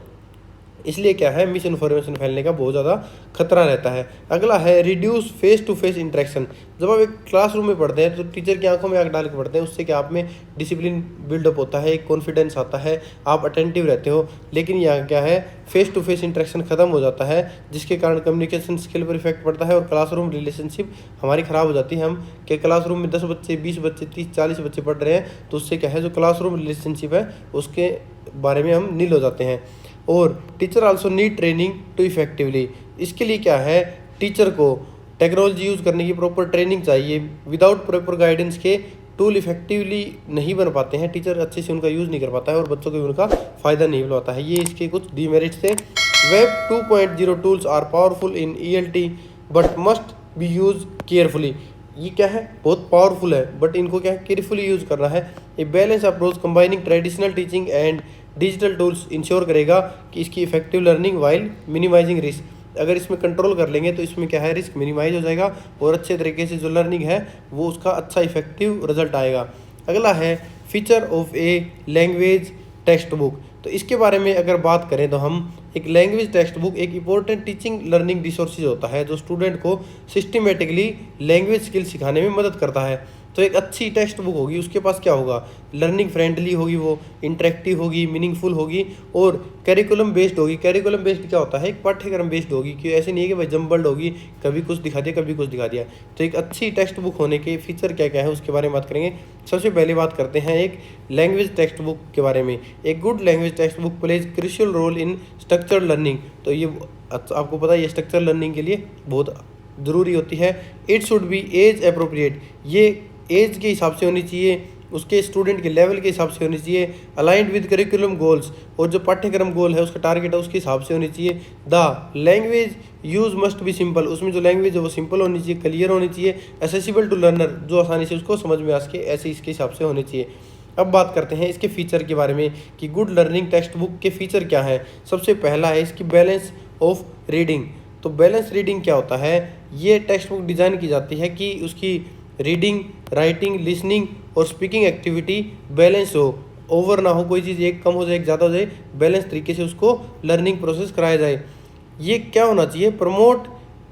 इसलिए क्या है, मिस इन्फॉर्मेशन फैलने का बहुत ज़्यादा खतरा रहता है। अगला है reduce face to face interaction. जब आप एक क्लासरूम में पढ़ते हैं तो टीचर की आंखों में आंख डाल के पढ़ते हैं, उससे क्या आप में डिसिप्लिन बिल्डअप होता है, एक कॉन्फिडेंस आता है, आप अटेंटिव रहते हो। लेकिन यहाँ क्या है, फेस टू फेस इंटरेक्शन खत्म हो जाता है, जिसके कारण कम्युनिकेशन स्किल पर इफेक्ट पड़ता है और क्लासरूम रिलेशनशिप हमारी ख़राब हो जाती है। हम के क्लासरूम में 10 बच्चे, 20 बच्चे, 30-40 बच्चे पढ़ रहे हैं, तो उससे क्या है, जो क्लासरूम रिलेशनशिप है उसके बारे में हम नील हो जाते हैं। और teacher also need training to effectively. इसके लिए क्या है, टीचर को टेक्नोलॉजी यूज़ करने की प्रॉपर ट्रेनिंग चाहिए। विदाउट प्रॉपर गाइडेंस के टूल इफेक्टिवली नहीं बन पाते हैं, टीचर अच्छे से उनका यूज़ नहीं कर पाता है और बच्चों को भी उनका फ़ायदा नहीं मिल पाता है। ये इसके कुछ डीमेरिट्स थे। Web 2.0 tools are powerful in ELT but must be use carefully. ये क्या है, बहुत पावरफुल है, बट इनको क्या है, केयरफुली यूज़ करना है। A balance approach combining traditional teaching and digital tools ensure करेगा कि इसकी effective learning while minimising risk. अगर इसमें कंट्रोल कर लेंगे तो इसमें क्या है, रिस्क मिनिमाइज हो जाएगा और अच्छे तरीके से जो लर्निंग है वो उसका अच्छा इफेक्टिव रिजल्ट आएगा। अगला है feature of A language text book. तो इसके बारे में अगर बात करें तो हम एक लैंग्वेज टेक्स्ट बुक एक इंपॉर्टेंट टीचिंग लर्निंग रिसोर्सेज होता है, जो स्टूडेंट को सिस्टमेटिकली लैंग्वेज स्किल सिखाने में मदद करता है। तो एक अच्छी टेक्स्ट बुक होगी, उसके पास क्या होगा, लर्निंग फ्रेंडली होगी, वो इंटरेक्टिव होगी, मीनिंगफुल होगी और करिकुलम बेस्ड होगी। करिकुलम बेस्ड क्या होता है, एक पाठ्यक्रम बेस्ड होगी, कि ऐसे नहीं है कि भाई जम्बल्ड होगी, कभी कुछ दिखा दिया कभी कुछ दिखा दिया। तो एक अच्छी टेक्स्ट बुक होने के फीचर क्या क्या है उसके बारे में बात करेंगे। सबसे पहले बात करते हैं एक लैंग्वेज टेक्स्ट बुक के बारे में। एक good language text book plays crucial role in structured learning. तो ये आपको पता है, ये स्ट्रक्चर लर्निंग के लिए बहुत ज़रूरी होती है। It should be age appropriate. ये एज के हिसाब से होनी चाहिए, उसके स्टूडेंट के लेवल के हिसाब से होनी चाहिए। अलाइंड विद करिकुलम गोल्स, और जो पाठ्यक्रम गोल है उसका टारगेट है उसके हिसाब से होनी चाहिए। The language use must be simple. उसमें जो लैंग्वेज है वो सिंपल होनी चाहिए, क्लियर होनी चाहिए, एसेसिबल टू लर्नर, जो आसानी से उसको समझ में आ सके, ऐसे इसके हिसाब से होनी चाहिए। अब बात करते हैं इसके फीचर के बारे में कि गुड लर्निंग टेक्स्ट बुक के फीचर क्या है। सबसे पहला है इसकी बैलेंस ऑफ रीडिंग। तो बैलेंस रीडिंग क्या होता है, ये टेक्स्ट बुक डिज़ाइन की जाती है कि उसकी रीडिंग, राइटिंग, लिसनिंग और स्पीकिंग एक्टिविटी बैलेंस हो, ओवर ना हो, कोई चीज़ एक कम हो जाए एक ज़्यादा हो जाए, बैलेंस तरीके से उसको लर्निंग प्रोसेस कराया जाए। ये क्या होना चाहिए, promote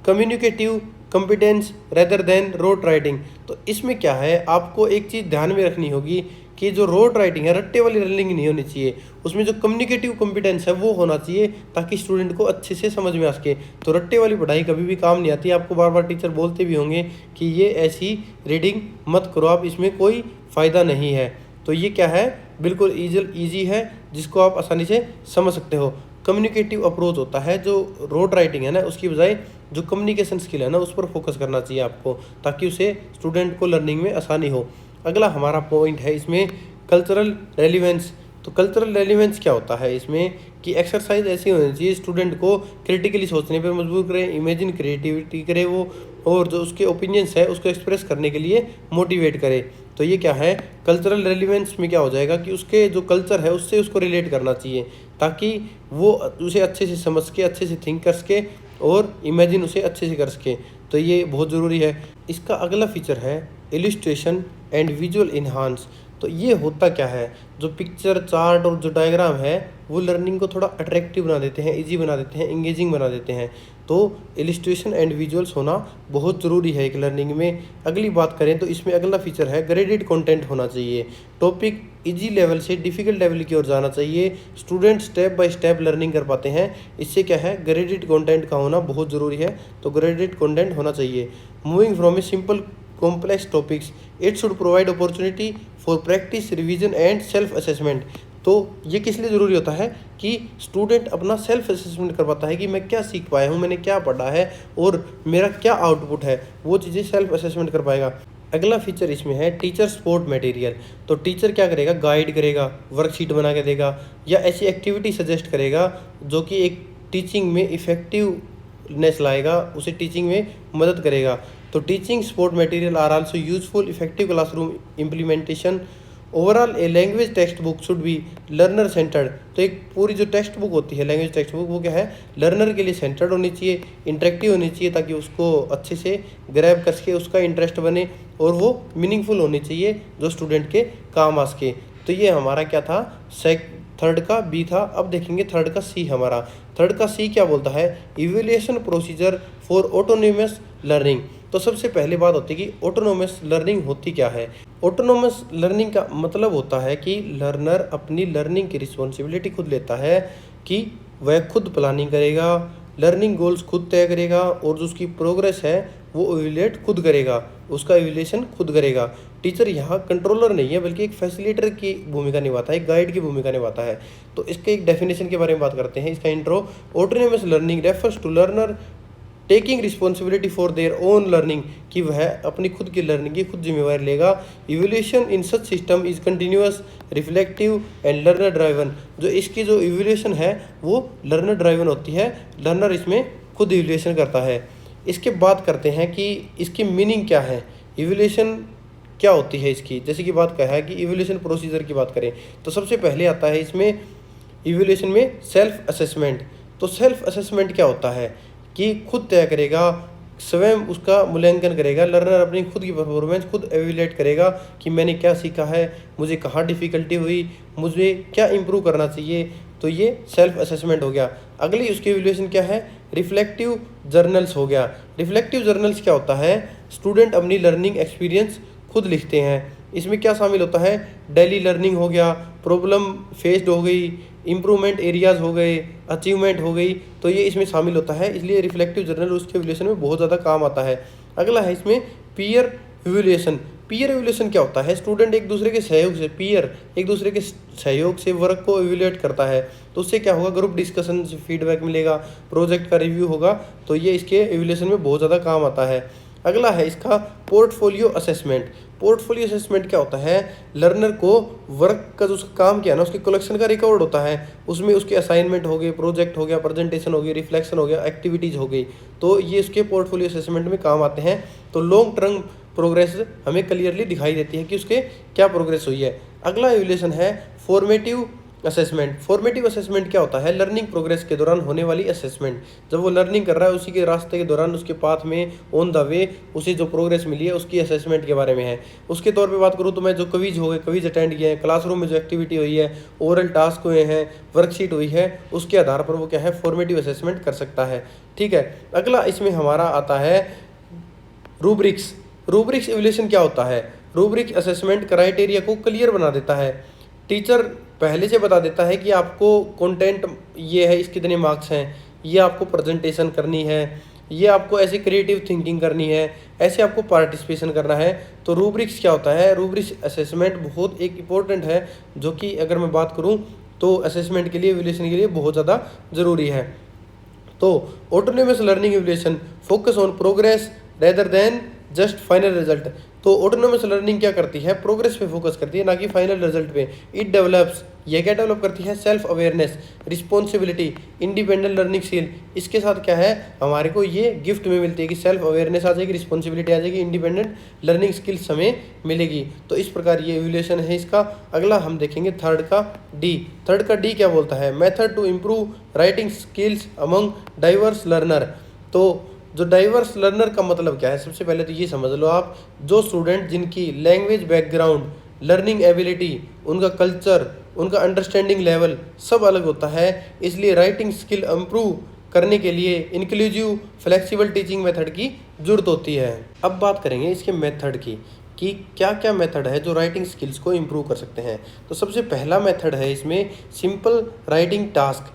communicative competence rather than rote writing. तो इसमें क्या है, आपको एक चीज़ ध्यान में रखनी होगी कि जो रोट राइटिंग है, रट्टे वाली लर्निंग नहीं होनी चाहिए, उसमें जो कम्युनिकेटिव कॉम्पिटेंस है वो होना चाहिए, ताकि स्टूडेंट को अच्छे से समझ में आ सके। तो रट्टे वाली पढ़ाई कभी भी काम नहीं आती। आपको बार बार टीचर बोलते भी होंगे कि ये ऐसी रीडिंग मत करो आप, इसमें कोई फ़ायदा नहीं है। तो ये क्या है, बिल्कुल ईजी है, जिसको आप आसानी से समझ सकते हो। कम्युनिकेटिव अप्रोच होता है, जो रोट राइटिंग है ना, उसकी बजाय जो कम्युनिकेशन स्किल है ना, उस पर फोकस करना चाहिए आपको, ताकि उसे स्टूडेंट को लर्निंग में आसानी हो। अगला हमारा पॉइंट है इसमें कल्चरल रेलिवेंस। तो कल्चरल रेलिवेंस क्या होता है इसमें, कि एक्सरसाइज ऐसी होनी चाहिए स्टूडेंट को क्रिटिकली सोचने पर मजबूर करे, इमेजिन क्रिएटिविटी करे वो, और जो उसके ओपिनियंस है उसको एक्सप्रेस करने के लिए मोटिवेट करे। तो ये क्या है, कल्चरल रेलिवेंस में क्या हो जाएगा कि उसके जो कल्चर है उससे उसको रिलेट करना चाहिए, ताकि वो उसे अच्छे से समझ के, अच्छे से थिंक कर सके और इमेजिन उसे अच्छे से कर सके। तो ये बहुत ज़रूरी है। इसका अगला फीचर है इलिस्ट्रेशन एंड विजुअल इन्हांस। तो ये होता क्या है, जो पिक्चर, चार्ट और जो डायग्राम है वो लर्निंग को थोड़ा अट्रैक्टिव बना देते हैं, इजी बना देते हैं, इंगेजिंग बना देते हैं। तो इलिस्ट्रेशन एंड विजुअल्स होना बहुत ज़रूरी है एक लर्निंग में। अगली बात करें तो इसमें अगला फीचर है ग्रेडेड कंटेंट होना चाहिए। टॉपिक इजी लेवल से डिफ़िकल्ट लेवल की ओर जाना चाहिए, student step by step learning कर पाते हैं। इससे क्या है, ग्रेडेड कंटेंट का होना बहुत ज़रूरी है। तो ग्रेडेड कंटेंट होना चाहिए। Moving from a simple complex topics, it should provide opportunity for practice, revision and self assessment। तो ये किस लिए ज़रूरी होता है कि स्टूडेंट अपना सेल्फ असेसमेंट कर पाता है कि मैं क्या सीख पाया हूँ, मैंने क्या पढ़ा है और मेरा क्या आउटपुट है, वो चीज़ें सेल्फ असेसमेंट कर पाएगा। अगला फीचर इसमें है टीचर सपोर्ट मटेरियल। तो टीचर क्या करेगा, गाइड करेगा, वर्कशीट बना के देगा या ऐसी एक्टिविटी सजेस्ट करेगा जो कि एक टीचिंग में इफेक्टिवनेस लाएगा, उसे टीचिंग में मदद करेगा। तो teaching support material are also useful effective classroom implementation. Overall a language text book should be learner centred. तो एक पूरी जो टेक्स्ट बुक होती है, लैंग्वेज टेक्स्ट बुक, वो क्या है, लर्नर के लिए सेंटर्ड होनी चाहिए, इंटरेक्टिव होनी चाहिए, ताकि उसको अच्छे से ग्रैब कर सके, उसका इंटरेस्ट बने, और वो मीनिंगफुल होनी चाहिए जो स्टूडेंट के काम आ सके। तो ये हमारा क्या था, थर्ड का बी था। अब देखेंगे थर्ड का सी हमारा। थर्ड का सी क्या बोलता है, evaluation procedure for autonomous learning. तो सबसे पहले बात होती है कि ऑटोनोमस लर्निंग होती क्या है। ऑटोनोमस लर्निंग का मतलब होता है कि लर्नर अपनी लर्निंग की रिस्पॉन्सिबिलिटी खुद लेता है, कि वह खुद प्लानिंग करेगा, लर्निंग गोल्स खुद तय करेगा, और जो उसकी प्रोग्रेस है वो इवैल्यूएट खुद करेगा, उसका इवैल्यूएशन खुद करेगा। टीचर यहाँ कंट्रोलर नहीं है, बल्कि एक फैसिलिटेटर की भूमिका निभाता है, एक गाइड की भूमिका निभाता है। तो इसके एक डेफिनेशन के बारे में बात करते हैं, इसका intro. Autonomous learning refers to learner taking responsibility for their own learning, कि वह अपनी खुद की लर्निंग की खुद जिम्मेवारी लेगा। Evaluation in such system is continuous, reflective and learner driven. जो इसकी जो इवैल्यूएशन है वो लर्नर ड्राइवन होती है, लर्नर इसमें खुद इवैल्यूएशन करता है। इसके बात करते हैं कि इसकी मीनिंग क्या है, इवैल्यूएशन क्या होती है इसकी। जैसे कि बात कहा है कि इवैल्यूएशन प्रोसीजर की बात करें तो सबसे पहले आता है इसमें इवैल्यूएशन में सेल्फ असेसमेंट। तो सेल्फ असेसमेंट क्या होता है कि खुद तय करेगा, स्वयं उसका मूल्यांकन करेगा, लर्नर अपनी खुद की परफॉर्मेंस खुद एवेल्यूएट करेगा कि मैंने क्या सीखा है, मुझे कहाँ डिफ़िकल्टी हुई, मुझे क्या इम्प्रूव करना चाहिए। तो ये सेल्फ असेसमेंट हो गया। अगली उसकी एवेल्यूएशन क्या है, रिफ्लेक्टिव जर्नल्स हो गया। रिफ्लेक्टिव जर्नल्स क्या होता है, स्टूडेंट अपनी लर्निंग एक्सपीरियंस खुद लिखते हैं। इसमें क्या शामिल होता है, डेली लर्निंग हो गया, प्रॉब्लम फेस्ड हो गई, इम्प्रूवमेंट एरियाज हो गए, अचीवमेंट हो गई, तो ये इसमें शामिल होता है। इसलिए रिफ्लेक्टिव जर्नल उसके एवेल्यूएशन में बहुत ज़्यादा काम आता है। अगला है इसमें पीयर एवेल्यूएशन। पीयर एवेल्यूएशन क्या होता है, स्टूडेंट एक दूसरे के सहयोग से, पीयर एक दूसरे के सहयोग से वर्क को एवेल्यूएट करता है। तो उससे क्या होगा, ग्रुप डिस्कशन से फीडबैक मिलेगा, प्रोजेक्ट का रिव्यू होगा, तो ये इसके एवेल्यूएशन में बहुत ज़्यादा काम आता है। अगला है इसका पोर्टफोलियो असेसमेंट। पोर्टफोलियो असेसमेंट क्या होता है, लर्नर को वर्क का जो उसका काम किया ना उसके कलेक्शन का रिकॉर्ड होता है, उसमें उसके असाइनमेंट हो गए, प्रोजेक्ट हो गया, प्रेजेंटेशन हो गई, रिफ्लेक्शन हो गया, एक्टिविटीज़ हो गई, तो ये इसके पोर्टफोलियो असेसमेंट में काम आते हैं। तो लॉन्ग टर्म प्रोग्रेस हमें क्लियरली दिखाई देती है कि उसके क्या प्रोग्रेस हुई है। अगला एवेल्यूएशन है फॉर्मेटिव असेसमेंट। फॉर्मेटिव असेसमेंट क्या होता है, लर्निंग प्रोग्रेस के दौरान होने वाली असेसमेंट। जब वो लर्निंग कर रहा है उसी के रास्ते के दौरान, उसके पाथ में, ऑन द वे, उसे जो प्रोग्रेस मिली है उसकी असेसमेंट के बारे में है। उसके तौर पे बात करूँ तो मैं जो क्विज हो गए, क्विज अटेंड किए हैं, क्लासरूम में जो एक्टिविटी हुई है, ओरल टास्क हुए हैं, वर्कशीट हुई है, उसके आधार पर वो क्या है, फॉर्मेटिव असेसमेंट कर सकता है। ठीक है। अगला इसमें हमारा आता है रूब्रिक्स। रूब्रिक्स एवेल्यूएशन क्या होता है, रूब्रिक असेसमेंट क्राइटेरिया को क्लियर बना देता है। टीचर पहले से बता देता है कि आपको कंटेंट ये है, इस कितने मार्क्स हैं, ये आपको प्रेजेंटेशन करनी है, ये आपको ऐसे क्रिएटिव थिंकिंग करनी है, ऐसे आपको पार्टिसिपेशन करना है। तो रूब्रिक्स क्या होता है, रूब्रिक्स असेसमेंट बहुत एक इम्पोर्टेंट है, जो कि अगर मैं बात करूं तो असेसमेंट के लिए, एवेल्यूएशन के लिए बहुत ज़्यादा ज़रूरी है। तो autonomous learning evaluation focus on progress rather than just final result. तो ऑटोनोमस लर्निंग क्या करती है, प्रोग्रेस पे फोकस करती है, ना कि फाइनल रिजल्ट पे। इट डेवलप्स, ये क्या डेवलप करती है, self awareness, responsibility, independent learning skill. इसके साथ क्या है, हमारे को ये गिफ्ट में मिलती है कि सेल्फ अवेयरनेस आ जाएगी, रिस्पॉन्सिबिलिटी आ जाएगी, इंडिपेंडेंट लर्निंग स्किल्स हमें मिलेगी। तो इस प्रकार ये एवेल्यूएशन है इसका। अगला हम देखेंगे थर्ड का डी। थर्ड का डी क्या बोलता है, method to improve writing skills among diverse learner. तो जो डाइवर्स लर्नर का मतलब क्या है, सबसे पहले तो ये समझ लो आप, जो स्टूडेंट जिनकी लैंग्वेज बैकग्राउंड, लर्निंग एबिलिटी, उनका कल्चर, उनका अंडरस्टैंडिंग लेवल सब अलग होता है, इसलिए राइटिंग स्किल इम्प्रूव करने के लिए इंक्लूसिव फ्लेक्सिबल टीचिंग मेथड की जरूरत होती है। अब बात करेंगे इसके मेथड की, कि क्या क्या मेथड है जो राइटिंग स्किल्स को इम्प्रूव कर सकते हैं। तो सबसे पहला मेथड है इसमें सिंपल राइटिंग टास्क।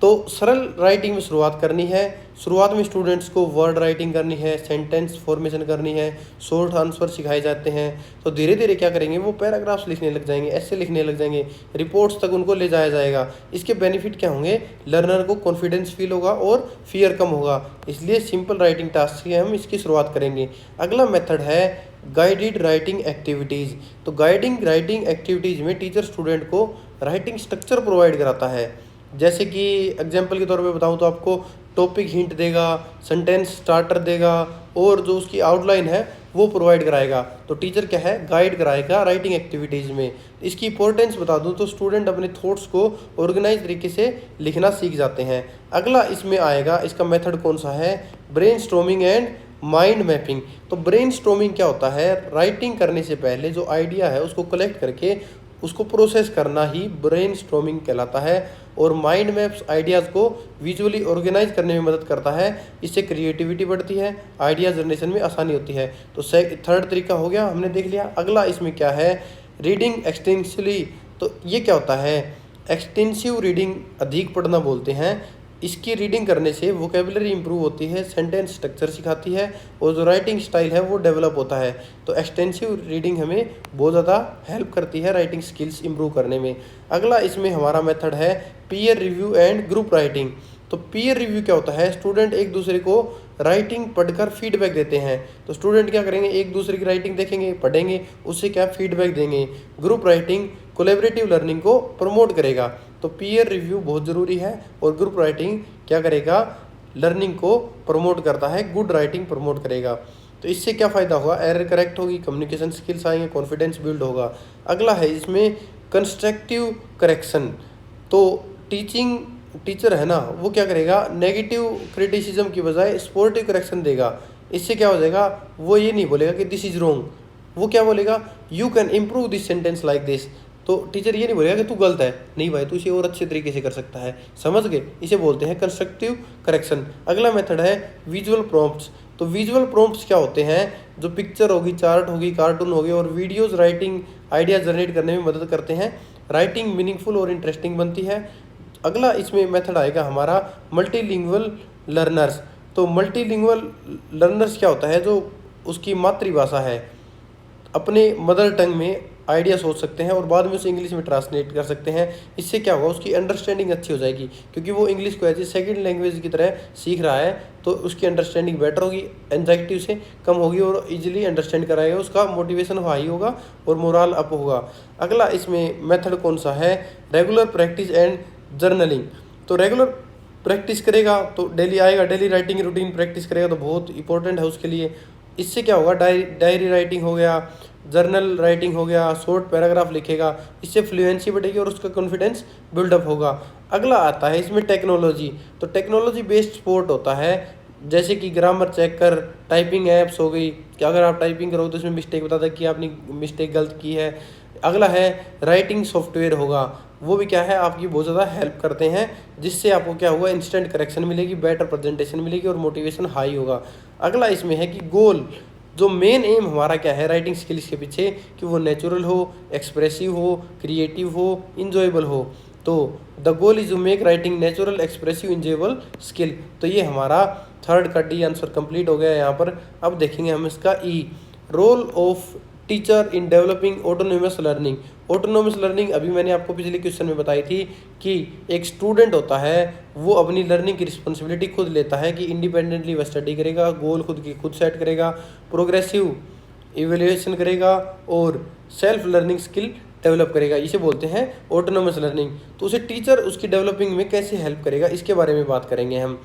तो सरल राइटिंग में शुरुआत करनी है। शुरुआत में स्टूडेंट्स को वर्ड राइटिंग करनी है, सेंटेंस फॉर्मेशन करनी है, शॉर्ट आंसर सिखाए जाते हैं। तो धीरे धीरे क्या करेंगे, वो पैराग्राफ्स लिखने लग जाएंगे, ऐसे लिखने लग जाएंगे, रिपोर्ट्स तक उनको ले जाया जाएगा। इसके बेनिफिट क्या होंगे, लर्नर को कॉन्फिडेंस फील होगा और फियर कम होगा। इसलिए सिंपल राइटिंग टास्क से हम इसकी शुरुआत करेंगे। अगला मेथड है गाइडेड राइटिंग एक्टिविटीज़। तो गाइडिंग राइटिंग एक्टिविटीज़ में टीचर स्टूडेंट को राइटिंग स्ट्रक्चर प्रोवाइड कराता है। जैसे कि एग्जांपल के तौर पे बताऊं तो आपको टॉपिक हिंट देगा, सेंटेंस स्टार्टर देगा, और जो उसकी आउटलाइन है वो प्रोवाइड कराएगा। तो टीचर क्या है, गाइड कराएगा राइटिंग एक्टिविटीज़ में। इसकी इंपॉर्टेंस बता दूं तो स्टूडेंट अपने थॉट्स को ऑर्गेनाइज तरीके से लिखना सीख जाते हैं। अगला इसमें आएगा, इसका मेथड कौन सा है, ब्रेनस्टॉर्मिंग एंड माइंड मैपिंग। तो ब्रेनस्टॉर्मिंग क्या होता है, राइटिंग करने से पहले जो आइडिया है उसको कलेक्ट करके उसको प्रोसेस करना ही ब्रेन स्टॉर्मिंग कहलाता है। और माइंड मैप्स आइडियाज़ को विजुअली ऑर्गेनाइज करने में मदद करता है। इससे क्रिएटिविटी बढ़ती है, आइडिया जनरेशन में आसानी होती है। तो थर्ड तरीका हो गया, हमने देख लिया। अगला इसमें क्या है, रीडिंग एक्सटेंसिवली। तो ये क्या होता है, एक्सटेंसिव रीडिंग अधिक पढ़ना बोलते हैं। इसकी रीडिंग करने से वोकेबलरी इंप्रूव होती है, सेंटेंस स्ट्रक्चर सिखाती है और जो राइटिंग स्टाइल है वो डेवलप होता है। तो एक्सटेंसिव रीडिंग हमें बहुत ज़्यादा हेल्प करती है राइटिंग स्किल्स इंप्रूव करने में। अगला इसमें हमारा मेथड है peer review and group writing. तो पीयर रिव्यू क्या होता है, स्टूडेंट एक दूसरे को राइटिंग पढ़कर फीडबैक देते हैं। तो स्टूडेंट क्या करेंगे, एक दूसरे की राइटिंग देखेंगे, पढ़ेंगे, उससे क्या फीडबैक देंगे। ग्रुप राइटिंग कोलैबोरेटिव लर्निंग को प्रमोट करेगा। तो पीयर रिव्यू बहुत ज़रूरी है और ग्रुप राइटिंग क्या करेगा, लर्निंग को प्रमोट करता है, गुड राइटिंग प्रमोट करेगा। तो इससे क्या फ़ायदा होगा, एरर करेक्ट होगी, कम्युनिकेशन स्किल्स आएंगे, कॉन्फिडेंस बिल्ड होगा। अगला है इसमें कंस्ट्रक्टिव करेक्शन। तो टीचर है ना, वो क्या करेगा, नेगेटिव क्रिटिसिज्म की बजाय स्पोर्टिव करेक्शन देगा। इससे क्या हो जाएगा, वो ये नहीं बोलेगा कि दिस इज रॉन्ग, वो क्या बोलेगा, you can improve this sentence like this. तो टीचर ये नहीं बोलेगा कि तू गलत है, नहीं भाई तू इसे और अच्छे तरीके से कर सकता है, समझ गए, इसे बोलते हैं कंस्ट्रक्टिव करेक्शन। अगला मेथड है विजुअल प्रॉम्प्ट्स। तो विजुअल प्रॉम्प्ट्स क्या होते हैं, जो पिक्चर होगी, चार्ट होगी, कार्टून होगी और वीडियोज़ राइटिंग आइडिया जनरेट करने में मदद करते हैं, राइटिंग मीनिंगफुल और इंटरेस्टिंग बनती है। अगला इसमें मेथड आएगा हमारा मल्टीलिंगुअल लर्नर्स। तो मल्टीलिंगुअल लर्नर्स क्या होता है, जो उसकी मातृभाषा है, अपने मदर टंग में आइडिया सोच सकते हैं और बाद में उसे इंग्लिश में ट्रांसलेट कर सकते हैं। इससे क्या होगा, उसकी अंडरस्टैंडिंग अच्छी हो जाएगी, क्योंकि वो इंग्लिश को एज ए सेकेंड लैंग्वेज की तरह सीख रहा है। तो उसकी अंडरस्टैंडिंग बेटर होगी, एंजाइटी उसे कम होगी और इजीली अंडरस्टैंड कराएगा, उसका मोटिवेशन हाई होगा और मोरल अप होगा। अगला इसमें मेथड कौन सा है, रेगुलर प्रैक्टिस एंड जर्नलिंग। तो रेगुलर प्रैक्टिस करेगा तो डेली आएगा, डेली राइटिंग रूटीन प्रैक्टिस करेगा तो बहुत इंपॉर्टेंट है उसके लिए। इससे क्या होगा, डायरी राइटिंग हो गया, जर्नल राइटिंग हो गया, शॉर्ट पैराग्राफ लिखेगा, इससे फ्लुएंसी बढ़ेगी और उसका कॉन्फिडेंस बिल्डअप होगा। अगला आता है इसमें टेक्नोलॉजी। तो टेक्नोलॉजी बेस्ड सपोर्ट होता है, जैसे कि ग्रामर चेक कर, टाइपिंग ऐप्स हो गई कि अगर आप टाइपिंग करोगे तो उसमें मिस्टेक बताता है कि आपने मिस्टेक गलत की है। अगला है राइटिंग सॉफ्टवेयर होगा, वो भी क्या है, आपकी बहुत ज़्यादा हेल्प करते हैं, जिससे आपको क्या होगा, इंस्टेंट करेक्शन मिलेगी, बेटर प्रेजेंटेशन मिलेगी और मोटिवेशन हाई होगा। अगला इसमें है कि गोल, जो मेन एम हमारा क्या है राइटिंग स्किल्स के पीछे, कि वो नेचुरल हो, एक्सप्रेसिव हो, क्रिएटिव हो, इंजॉयबल हो। तो the goal is to make writing natural, expressive, enjoyable skill. तो ये हमारा थर्ड का डी आंसर कंप्लीट हो गया यहाँ पर। अब देखेंगे हम इसका E, role of teacher in developing autonomous learning. Autonomous learning अभी मैंने आपको पिछले क्वेश्चन में बताई थी कि एक स्टूडेंट होता है, वो अपनी लर्निंग की रिस्पॉन्सिबिलिटी खुद लेता है, कि इंडिपेंडेंटली वह स्टडी करेगा, गोल खुद सेट करेगा, प्रोग्रेसिव इवेल्युएशन करेगा और सेल्फ लर्निंग स्किल डेवलप करेगा। इसे बोलते हैं ऑटोनोमस लर्निंग। तो उसे टीचर उसकी डेवलपिंग में कैसे हेल्प करेगा, इसके बारे में बात करेंगे हम।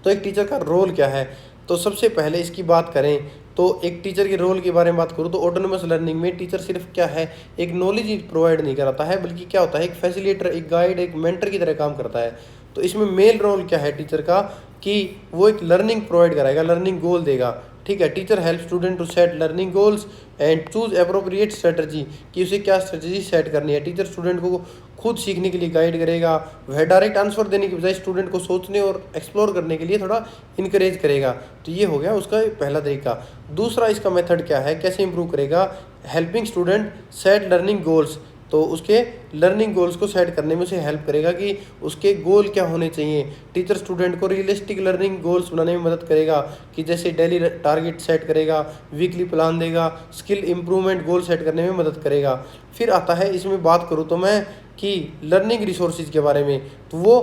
तो एक टीचर का रोल क्या है, तो सबसे पहले इसकी बात करें तो एक टीचर के रोल के बारे में बात करूँ तो ऑटोनोमस लर्निंग में टीचर सिर्फ क्या है, एक नॉलेज ही प्रोवाइड नहीं कराता है, बल्कि क्या होता है, एक फैसिलिटेटर, एक गाइड, एक मेंटर की तरह काम करता है। तो इसमें मेल रोल क्या है टीचर का, कि वो एक लर्निंग प्रोवाइड कराएगा, लर्निंग गोल देगा, ठीक है। Teacher help student to set learning goals and choose appropriate strategy, कि उसे क्या स्ट्रेटजी सेट करनी है। टीचर स्टूडेंट को खुद सीखने के लिए गाइड करेगा, वह डायरेक्ट आंसर देने की बजाय स्टूडेंट को सोचने और एक्सप्लोर करने के लिए थोड़ा इनकरेज करेगा। तो ये हो गया उसका पहला तरीका। दूसरा इसका मेथड क्या है, कैसे इंप्रूव करेगा, helping student set learning goals. तो उसके लर्निंग गोल्स को सेट करने में उसे हेल्प करेगा कि उसके गोल क्या होने चाहिए। टीचर स्टूडेंट को रियलिस्टिक लर्निंग गोल्स बनाने में मदद करेगा, कि जैसे डेली टारगेट सेट करेगा, वीकली प्लान देगा, स्किल इम्प्रूवमेंट गोल सेट करने में मदद करेगा। फिर आता है इसमें बात करूँ तो मैं कि लर्निंग रिसोर्सेज के बारे में, तो वो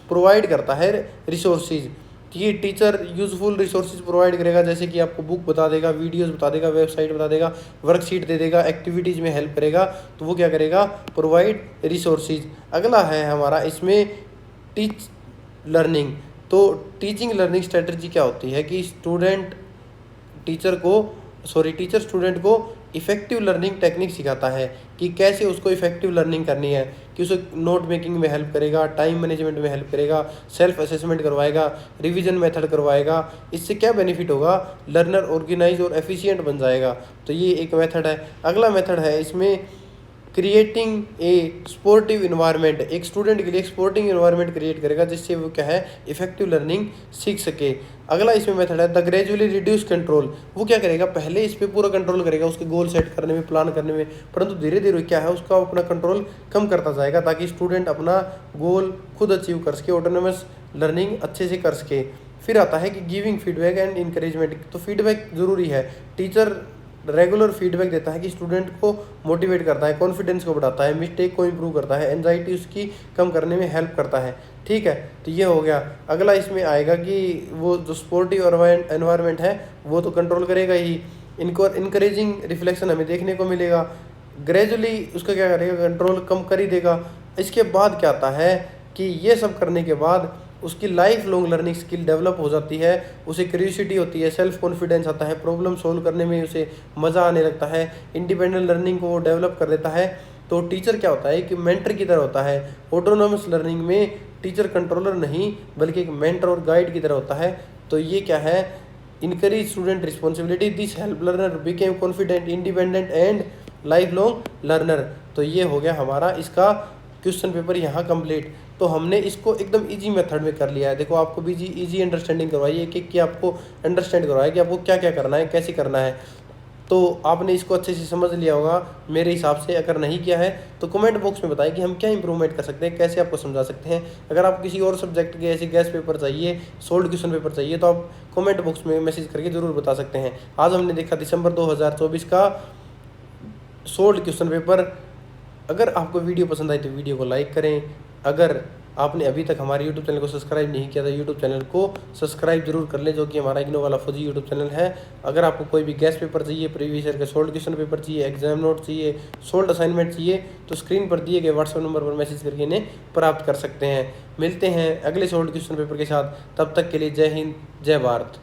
प्रोवाइड करता है रिसोर्सेज, कि टीचर यूजफुल रिसोर्सेज प्रोवाइड करेगा, जैसे कि आपको बुक बता देगा, वीडियोस बता देगा, वेबसाइट बता देगा, वर्कशीट दे देगा, एक्टिविटीज़ में हेल्प करेगा। तो वो क्या करेगा, प्रोवाइड रिसोर्सेज। अगला है हमारा इसमें टीच लर्निंग। तो टीचिंग लर्निंग स्ट्रेटजी क्या होती है, कि टीचर स्टूडेंट को इफेक्टिव लर्निंग टेक्निक सिखाता है, कि कैसे उसको इफेक्टिव लर्निंग करनी है, कि उसे नोट मेकिंग में हेल्प करेगा, टाइम मैनेजमेंट में हेल्प करेगा, सेल्फ असेसमेंट करवाएगा, रिवीजन मेथड करवाएगा। इससे क्या बेनिफिट होगा, लर्नर ऑर्गेनाइज और एफिशिएंट बन जाएगा। तो ये एक मेथड है। अगला मेथड है इसमें क्रिएटिंग ए स्पोर्टिव इन्वायरमेंट, एक स्टूडेंट के लिए एक स्पोर्टिंग इन्वायरमेंट क्रिएट करेगा जिससे वो क्या है इफेक्टिव लर्निंग सीख सके। अगला इसमें मेथड है द ग्रेजुअली रिड्यूस कंट्रोल। वो क्या करेगा, पहले इस पे पूरा कंट्रोल करेगा उसके गोल सेट करने में, प्लान करने में, परंतु धीरे धीरे क्या है उसका अपना कंट्रोल कम करता जाएगा ताकि स्टूडेंट अपना गोल खुद अचीव कर सके, ऑटोनोमस लर्निंग अच्छे से कर सके। फिर आता है कि गिविंग फीडबैक एंड इंकरेजमेंट। तो फीडबैक जरूरी है, टीचर रेगुलर फीडबैक देता है कि स्टूडेंट को मोटिवेट करता है, कॉन्फिडेंस को बढ़ाता है, मिस्टेक को इम्प्रूव करता है, एंजाइटी उसकी कम करने में हेल्प करता है। ठीक है, तो ये हो गया। अगला इसमें आएगा कि वो जो स्पोर्टिव एनवायरनमेंट है वो तो कंट्रोल करेगा ही, इनको इनकरेजिंग रिफ्लेक्शन हमें देखने को मिलेगा, ग्रेजुअली उसका क्या करेगा कंट्रोल कम कर ही देगा। इसके बाद क्या आता है कि ये सब करने के बाद उसकी life long learning skill develop हो जाती है, उसे क्यूरियोसिटी होती है, सेल्फ कॉन्फिडेंस आता है, प्रॉब्लम सोल्व करने में उसे मज़ा आने लगता है, इंडिपेंडेंट लर्निंग को वो डेवलप कर देता है। तो टीचर क्या होता है कि मेंटर की तरह होता है। ऑटोनोमस लर्निंग में टीचर कंट्रोलर नहीं बल्कि एक मेंटर और गाइड की तरह होता है। तो ये क्या है, encourage student responsibility, this help learner became confident, independent and life long learner. तो ये हो गया हमारा इसका क्वेश्चन पेपर यहाँ कंप्लीट। तो हमने इसको एकदम इजी मेथड में कर लिया है। देखो आपको भी इजी अंडरस्टैंडिंग करवाई है, कि आपको अंडरस्टैंड करवाया कि आपको क्या क्या करना है, कैसे करना है। तो आपने इसको अच्छे से समझ लिया होगा मेरे हिसाब से। अगर नहीं किया है तो कमेंट बॉक्स में बताएं कि हम क्या इंप्रूवमेंट कर सकते हैं, कैसे आपको समझा सकते हैं। अगर आप किसी और सब्जेक्ट के ऐसे गैस पेपर चाहिए, सोल्ड क्वेश्चन पेपर चाहिए, तो आप कमेंट बॉक्स में मैसेज करके ज़रूर बता सकते हैं। आज हमने देखा दिसंबर 2024 का सोल्ड क्वेश्चन पेपर। अगर आपको वीडियो पसंद आई तो वीडियो को लाइक करें। अगर आपने अभी तक हमारे यूट्यूब चैनल को सब्सक्राइब नहीं किया तो यूट्यूब चैनल को सब्सक्राइब जरूर कर लें, जो कि हमारा इग्नो वाला फौजी यूट्यूब चैनल है। अगर आपको कोई भी गैस पेपर चाहिए, प्रीवियस ईयर का सोल्ड क्वेश्चन पेपर चाहिए, एग्जाम नोट चाहिए, सोल्ड असाइनमेंट चाहिए, तो स्क्रीन पर दिए गए व्हाट्सएप नंबर पर मैसेज करके इन्हें प्राप्त कर सकते हैं। मिलते हैं अगले सोल्ड क्वेश्चन पेपर के साथ, तब तक के लिए जय हिंद, जय भारत।